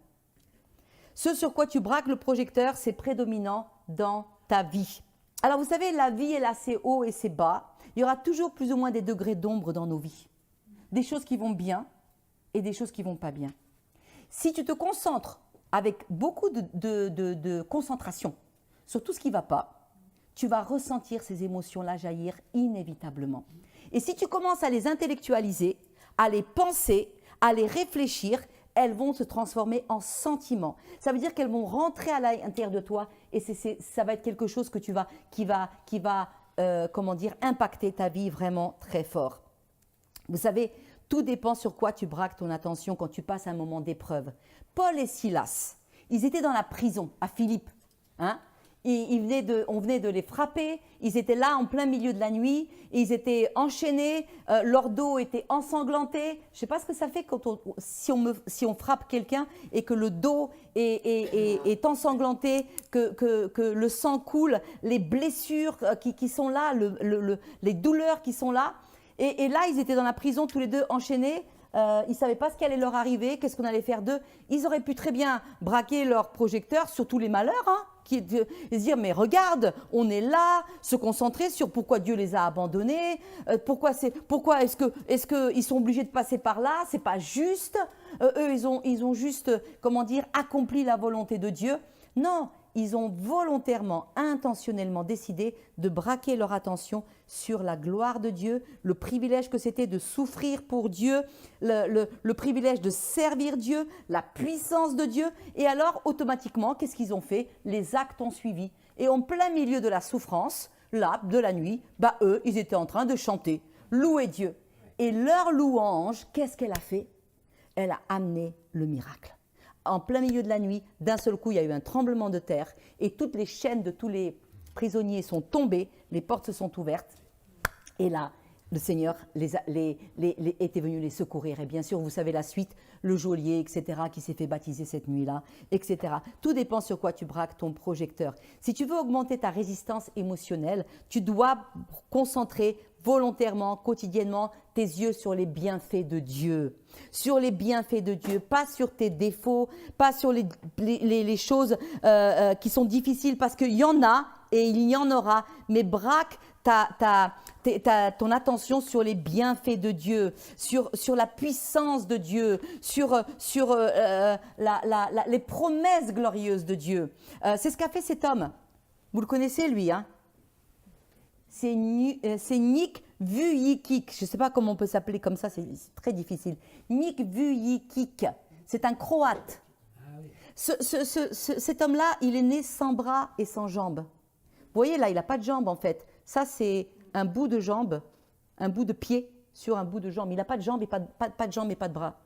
Speaker 1: Ce sur quoi tu braques le projecteur, c'est prédominant dans ta vie. Alors vous savez, la vie, elle a ses hauts et ses bas. Il y aura toujours plus ou moins des degrés d'ombre dans nos vies. Des choses qui vont bien et des choses qui ne vont pas bien. Si tu te concentres avec beaucoup de concentration sur tout ce qui ne va pas, tu vas ressentir ces émotions-là jaillir inévitablement. Et si tu commences à les intellectualiser, à les penser, à les réfléchir, elles vont se transformer en sentiments. Ça veut dire qu'elles vont rentrer à l'intérieur de toi et ça va être quelque chose que qui va comment dire, impacter ta vie vraiment très fort. Vous savez, tout dépend sur quoi tu braques ton attention quand tu passes un moment d'épreuve. Paul et Silas, ils étaient dans la prison à Philippe. Hein? On venait de les frapper, ils étaient là en plein milieu de la nuit, ils étaient enchaînés, leur dos était ensanglanté. Je ne sais pas ce que ça fait si on frappe quelqu'un et que le dos est ensanglanté, que le sang coule, les blessures qui sont là, les douleurs qui sont là. Et là, ils étaient dans la prison tous les deux enchaînés. Ils ne savaient pas ce qui allait leur arriver, qu'est-ce qu'on allait faire d'eux. Ils auraient pu très bien braquer leur projecteur sur tous les malheurs, hein, et se dire mais regarde, on est là, se concentrer sur pourquoi Dieu les a abandonnés, pourquoi est-ce qu'ils sont obligés de passer par là, c'est pas juste. Eux, ils ont juste, comment dire, accompli la volonté de Dieu. Non, ils ont volontairement, intentionnellement décidé de braquer leur attention sur la gloire de Dieu, le privilège que c'était de souffrir pour Dieu, le privilège de servir Dieu, la puissance de Dieu. Et alors, automatiquement, qu'est-ce qu'ils ont fait? Les actes ont suivi. Et en plein milieu de la souffrance, là, de la nuit, eux, ils étaient en train de chanter, louer Dieu. Et leur louange, qu'est-ce qu'elle a fait? Elle a amené le miracle. En plein milieu de la nuit, d'un seul coup, il y a eu un tremblement de terre et toutes les chaînes de tous les prisonniers sont tombées, les portes se sont ouvertes et là, le Seigneur était venu les secourir. Et bien sûr, vous savez la suite, le geôlier, etc., qui s'est fait baptiser cette nuit-là, etc. Tout dépend sur quoi tu braques ton projecteur. Si tu veux augmenter ta résistance émotionnelle, tu dois concentrer volontairement, quotidiennement, tes yeux sur les bienfaits de Dieu. Sur les bienfaits de Dieu, pas sur tes défauts, pas sur les choses qui sont difficiles, parce qu'il y en a et il y en aura, mais braque ton attention sur les bienfaits de Dieu, sur la puissance de Dieu, sur les promesses glorieuses de Dieu. C'est ce qu'a fait cet homme. Vous le connaissez, lui, hein? C'est Nick Vujicic. Je ne sais pas comment on peut s'appeler comme ça, c'est très difficile. Nick Vujicic, c'est un Croate. Cet homme-là, il est né sans bras et sans jambes. Vous voyez là, il n'a pas de jambes en fait. Ça, c'est un bout de jambe, un bout de pied sur un bout de jambe. Il n'a pas de jambes et pas de jambes et pas de bras.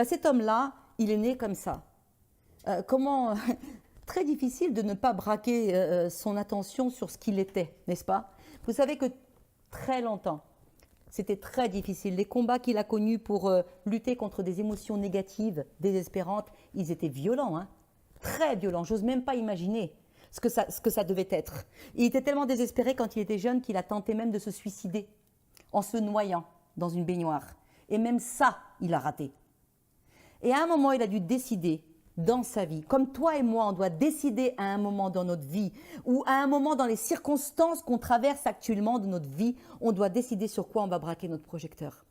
Speaker 1: Cet homme-là, il est né comme ça. Très difficile de ne pas braquer son attention sur ce qu'il était, n'est-ce pas? Vous savez que très longtemps, c'était très difficile. Les combats qu'il a connus pour lutter contre des émotions négatives, désespérantes, ils étaient violents, hein? Très violents. J'ose même pas imaginer ce que ça devait être. Il était tellement désespéré quand il était jeune qu'il a tenté même de se suicider en se noyant dans une baignoire. Et même ça, il a raté. Et à un moment, il a dû décider dans sa vie, comme toi et moi, on doit décider à un moment dans notre vie ou à un moment dans les circonstances qu'on traverse actuellement de notre vie, on doit décider sur quoi on va braquer notre projecteur.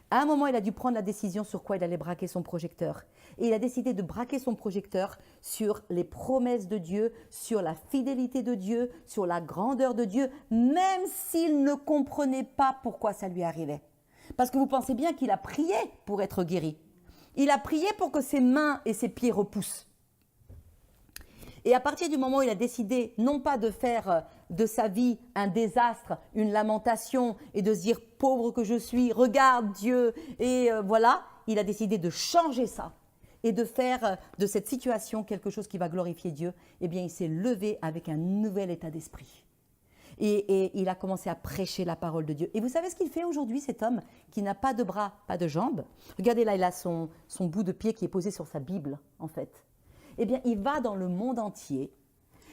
Speaker 1: À un moment, il a dû prendre la décision sur quoi il allait braquer son projecteur. Et il a décidé de braquer son projecteur sur les promesses de Dieu, sur la fidélité de Dieu, sur la grandeur de Dieu, même s'il ne comprenait pas pourquoi ça lui arrivait. Parce que vous pensez bien qu'il a prié pour être guéri. Il a prié pour que ses mains et ses pieds repoussent. Et à partir du moment où il a décidé non pas de faire de sa vie un désastre, une lamentation et de se dire « pauvre que je suis, regarde Dieu » et voilà, il a décidé de changer ça et de faire de cette situation quelque chose qui va glorifier Dieu. Eh bien, il s'est levé avec un nouvel état d'esprit. Et il a commencé à prêcher la parole de Dieu. Et vous savez ce qu'il fait aujourd'hui, cet homme qui n'a pas de bras, pas de jambes? Regardez là, il a son bout de pied qui est posé sur sa Bible, en fait. Eh bien, il va dans le monde entier.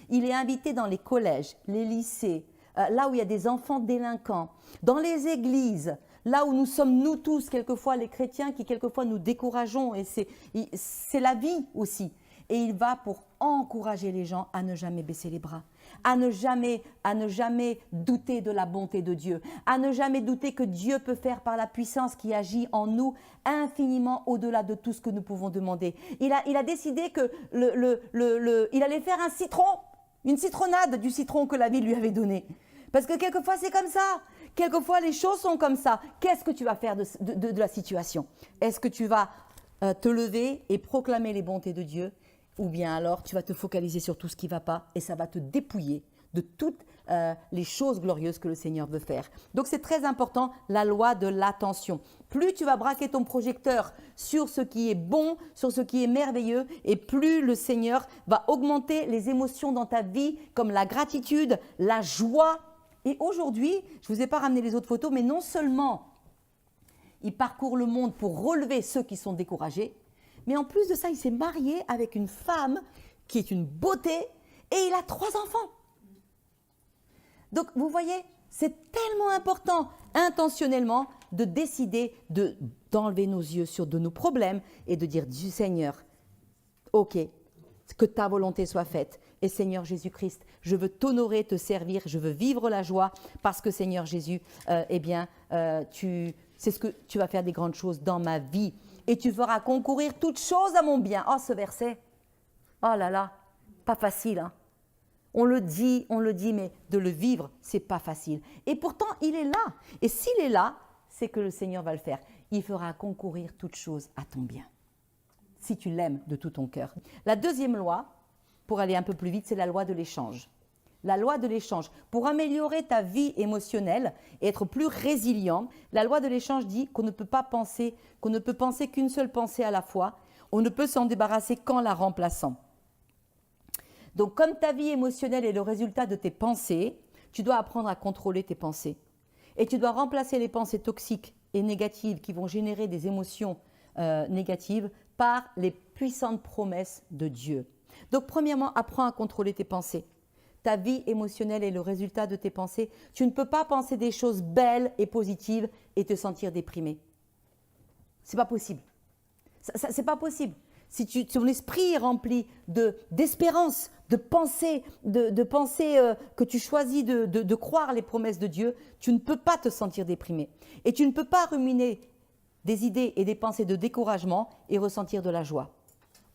Speaker 1: Il est invité dans les collèges, les lycées, là où il y a des enfants délinquants, dans les églises, là où nous sommes nous tous, quelquefois les chrétiens, qui quelquefois nous décourageons. Et c'est la vie aussi. Et il va pour encourager les gens à ne jamais baisser les bras, à ne jamais douter de la bonté de Dieu, à ne jamais douter que Dieu peut faire par la puissance qui agit en nous infiniment au-delà de tout ce que nous pouvons demander. Il a décidé que il allait faire un citron, une citronnade du citron que la vie lui avait donné. Parce que quelquefois c'est comme ça, quelquefois les choses sont comme ça. Qu'est-ce que tu vas faire de la situation? Est-ce que tu vas te lever et proclamer les bontés de Dieu? Ou bien alors, tu vas te focaliser sur tout ce qui ne va pas et ça va te dépouiller de toutes les choses glorieuses que le Seigneur veut faire. Donc c'est très important, la loi de l'attention. Plus tu vas braquer ton projecteur sur ce qui est bon, sur ce qui est merveilleux, et plus le Seigneur va augmenter les émotions dans ta vie, comme la gratitude, la joie. Et aujourd'hui, je ne vous ai pas ramené les autres photos, mais non seulement il parcourt le monde pour relever ceux qui sont découragés, mais en plus de ça, il s'est marié avec une femme qui est une beauté et il a 3 enfants. Donc, vous voyez, c'est tellement important, intentionnellement, de décider d'enlever nos yeux sur de nos problèmes et de dire du Seigneur, ok, que ta volonté soit faite. Et Seigneur Jésus-Christ, je veux t'honorer, te servir, je veux vivre la joie parce que Seigneur Jésus, c'est ce que tu vas faire des grandes choses dans ma vie et tu feras concourir toutes choses à mon bien. Oh, ce verset, oh là là, pas facile, hein. On le dit, mais de le vivre, c'est pas facile. Et pourtant, il est là. Et s'il est là, c'est que le Seigneur va le faire. Il fera concourir toutes choses à ton bien, si tu l'aimes de tout ton cœur. La deuxième loi, pour aller un peu plus vite, c'est la loi de l'échange. La loi de l'échange. Pour améliorer ta vie émotionnelle et être plus résilient, la loi de l'échange dit qu'on ne peut penser qu'une seule pensée à la fois. On ne peut s'en débarrasser qu'en la remplaçant. Donc, comme ta vie émotionnelle est le résultat de tes pensées, tu dois apprendre à contrôler tes pensées. Et tu dois remplacer les pensées toxiques et négatives qui vont générer des émotions négatives par les puissantes promesses de Dieu. Donc, premièrement, apprends à contrôler tes pensées. Ta vie émotionnelle est le résultat de tes pensées. Tu ne peux pas penser des choses belles et positives et te sentir déprimé. C'est pas possible. C'est pas possible. Si ton esprit est rempli d'espérance, de pensée, que tu choisis de croire les promesses de Dieu, tu ne peux pas te sentir déprimé. Et tu ne peux pas ruminer des idées et des pensées de découragement et ressentir de la joie.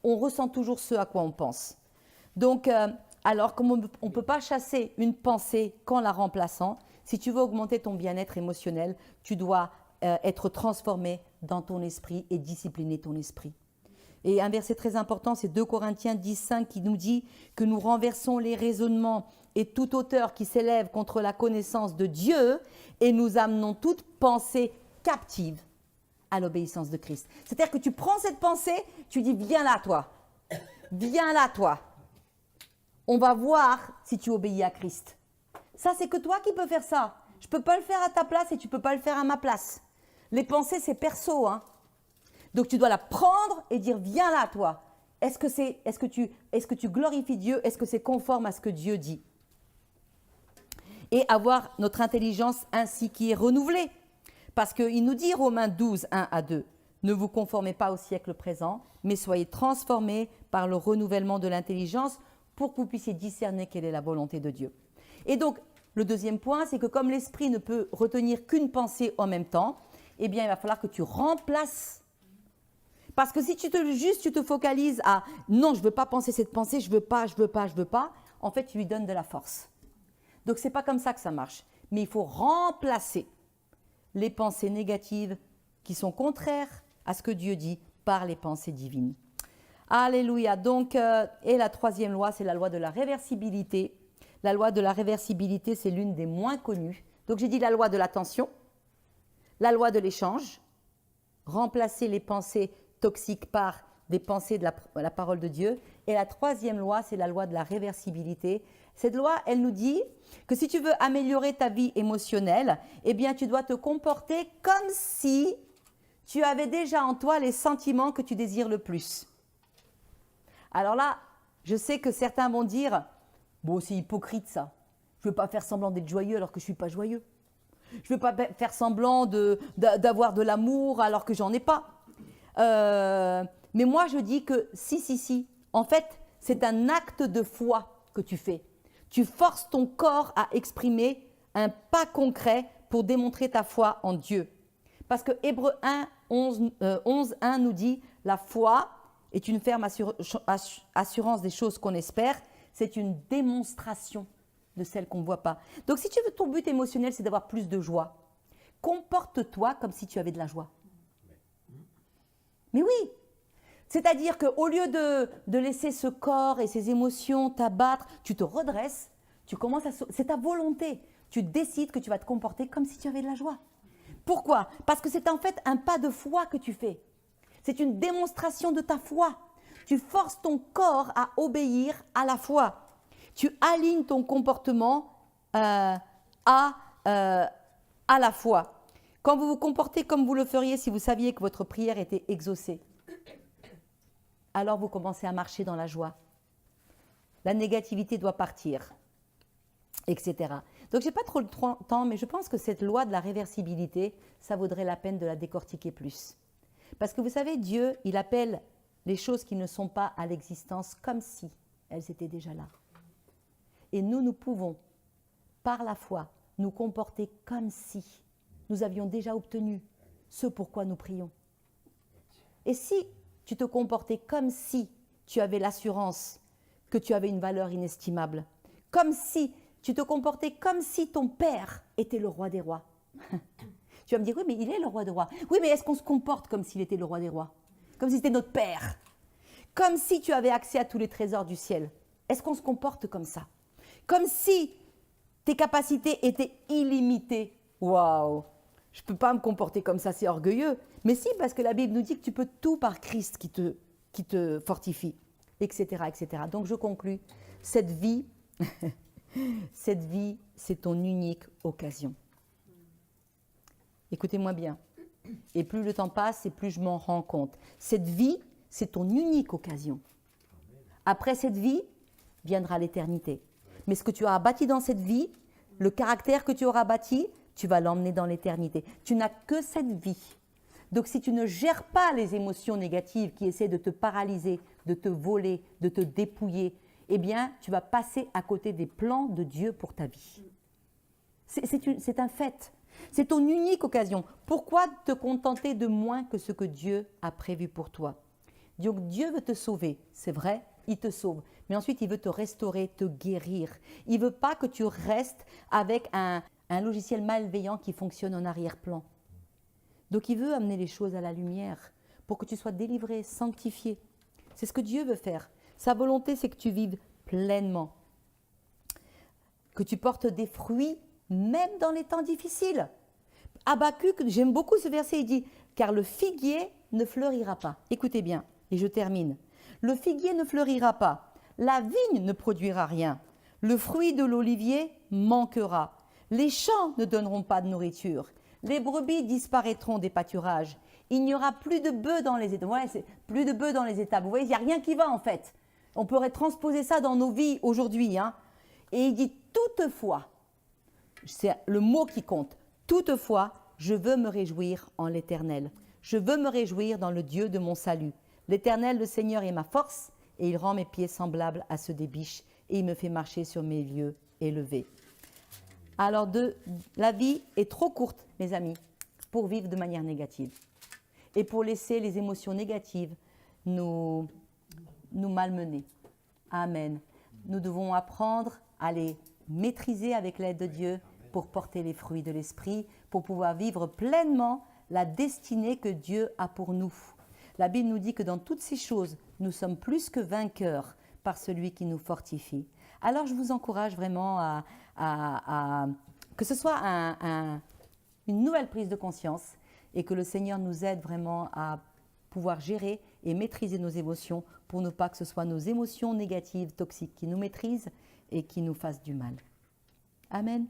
Speaker 1: On ressent toujours ce à quoi on pense. Donc, alors, comme on ne peut pas chasser une pensée qu'en la remplaçant, si tu veux augmenter ton bien-être émotionnel, tu dois être transformé dans ton esprit et discipliner ton esprit. Et un verset très important, c'est 2 Corinthiens 10,5 qui nous dit que nous renversons les raisonnements et toute hauteur qui s'élève contre la connaissance de Dieu et nous amenons toute pensée captive à l'obéissance de Christ. C'est-à-dire que tu prends cette pensée, tu dis viens là toi, viens là toi. On va voir si tu obéis à Christ. Ça, c'est que toi qui peux faire ça. Je ne peux pas le faire à ta place et tu ne peux pas le faire à ma place. Les pensées, c'est perso, hein. Donc, tu dois la prendre et dire, viens là, toi. Est-ce que tu glorifies Dieu? Est-ce que c'est conforme à ce que Dieu dit? Et avoir notre intelligence ainsi qui est renouvelée. Parce qu'il nous dit, Romains 12, 1 à 2, ne vous conformez pas au siècle présent, mais soyez transformés par le renouvellement de l'intelligence pour que vous puissiez discerner quelle est la volonté de Dieu. Et donc, le deuxième point, c'est que comme l'esprit ne peut retenir qu'une pensée en même temps, eh bien, il va falloir que tu remplaces. Parce que si tu te focalises à « non, je ne veux pas penser cette pensée, je ne veux pas », en fait, tu lui donnes de la force. Donc, ce n'est pas comme ça que ça marche. Mais il faut remplacer les pensées négatives qui sont contraires à ce que Dieu dit par les pensées divines. Alléluia. Donc, et la troisième loi, c'est la loi de la réversibilité. La loi de la réversibilité, c'est l'une des moins connues. Donc, j'ai dit la loi de l'attention, la loi de l'échange, remplacer les pensées toxiques par des pensées de la parole de Dieu. Et la troisième loi, c'est la loi de la réversibilité. Cette loi, elle nous dit que si tu veux améliorer ta vie émotionnelle, eh bien, tu dois te comporter comme si tu avais déjà en toi les sentiments que tu désires le plus. Alors là, je sais que certains vont dire « Bon, c'est hypocrite ça. Je ne veux pas faire semblant d'être joyeux alors que je ne suis pas joyeux. Je ne veux pas faire semblant d'avoir de l'amour alors que j'en ai pas. » Mais moi, je dis que si. En fait, c'est un acte de foi que tu fais. Tu forces ton corps à exprimer un pas concret pour démontrer ta foi en Dieu. Parce que Hébreux 11:1 nous dit « La foi est une ferme assurance des choses qu'on espère. C'est une démonstration de celles qu'on ne voit pas. » Donc, si tu veux, ton but émotionnel, c'est d'avoir plus de joie. Comporte-toi comme si tu avais de la joie. Mais oui, c'est-à-dire qu'au lieu de laisser ce corps et ces émotions t'abattre, tu te redresses, C'est ta volonté. Tu décides que tu vas te comporter comme si tu avais de la joie. Pourquoi? Parce que c'est en fait un pas de foi que tu fais. C'est une démonstration de ta foi. Tu forces ton corps à obéir à la foi. Tu alignes ton comportement à la foi. Quand vous vous comportez comme vous le feriez si vous saviez que votre prière était exaucée, alors vous commencez à marcher dans la joie. La négativité doit partir, etc. Donc, je n'ai pas trop le temps, mais je pense que cette loi de la réversibilité, ça vaudrait la peine de la décortiquer plus. Parce que vous savez, Dieu, il appelle les choses qui ne sont pas à l'existence comme si elles étaient déjà là. Et nous pouvons, par la foi, nous comporter comme si nous avions déjà obtenu ce pourquoi nous prions. Et si tu te comportais comme si tu avais l'assurance que tu avais une valeur inestimable, comme si tu te comportais comme si ton père était le roi des rois. Tu vas me dire, oui, mais il est le roi des rois. Oui, mais est-ce qu'on se comporte comme s'il était le roi des rois? Comme si c'était notre père? Comme si tu avais accès à tous les trésors du ciel? Est-ce qu'on se comporte comme ça? Comme si tes capacités étaient illimitées? Waouh! Je ne peux pas me comporter comme ça, c'est orgueilleux. Mais si, parce que la Bible nous dit que tu peux tout par Christ qui te fortifie, etc., etc. Donc je conclus, cette vie, c'est ton unique occasion. Écoutez-moi bien. Et plus le temps passe, et plus je m'en rends compte. Cette vie, c'est ton unique occasion. Après cette vie, viendra l'éternité. Mais ce que tu auras bâti dans cette vie, le caractère que tu auras bâti, tu vas l'emmener dans l'éternité. Tu n'as que cette vie. Donc si tu ne gères pas les émotions négatives qui essaient de te paralyser, de te voler, de te dépouiller, eh bien, tu vas passer à côté des plans de Dieu pour ta vie. C'est un fait. C'est ton unique occasion. Pourquoi te contenter de moins que ce que Dieu a prévu pour toi? Donc Dieu veut te sauver, c'est vrai, il te sauve. Mais ensuite, il veut te restaurer, te guérir. Il ne veut pas que tu restes avec un logiciel malveillant qui fonctionne en arrière-plan. Donc il veut amener les choses à la lumière pour que tu sois délivré, sanctifié. C'est ce que Dieu veut faire. Sa volonté, c'est que tu vives pleinement. Que tu portes des fruits même dans les temps difficiles. Habakkuk, j'aime beaucoup ce verset, il dit « Car le figuier ne fleurira pas ». Écoutez bien, et je termine. Le figuier ne fleurira pas, la vigne ne produira rien, le fruit de l'olivier manquera, les champs ne donneront pas de nourriture, les brebis disparaîtront des pâturages, il n'y aura plus de bœufs dans les étables. Ouais, plus de bœufs dans les étables. Vous voyez, il n'y a rien qui va en fait. On pourrait transposer ça dans nos vies aujourd'hui. Hein. Et il dit toutefois, c'est le mot qui compte, toutefois, je veux me réjouir en l'Éternel. Je veux me réjouir dans le Dieu de mon salut. L'Éternel, le Seigneur, est ma force et il rend mes pieds semblables à ceux des biches et il me fait marcher sur mes lieux élevés. Alors, la vie est trop courte, mes amis, pour vivre de manière négative et pour laisser les émotions négatives nous malmener. Amen. Nous devons apprendre à les maîtriser avec l'aide de Dieu pour porter les fruits de l'esprit, pour pouvoir vivre pleinement la destinée que Dieu a pour nous. La Bible nous dit que dans toutes ces choses, nous sommes plus que vainqueurs par celui qui nous fortifie. Alors je vous encourage vraiment que ce soit une nouvelle prise de conscience et que le Seigneur nous aide vraiment à pouvoir gérer et maîtriser nos émotions pour ne pas que ce soit nos émotions négatives, toxiques qui nous maîtrisent et qui nous fassent du mal. Amen.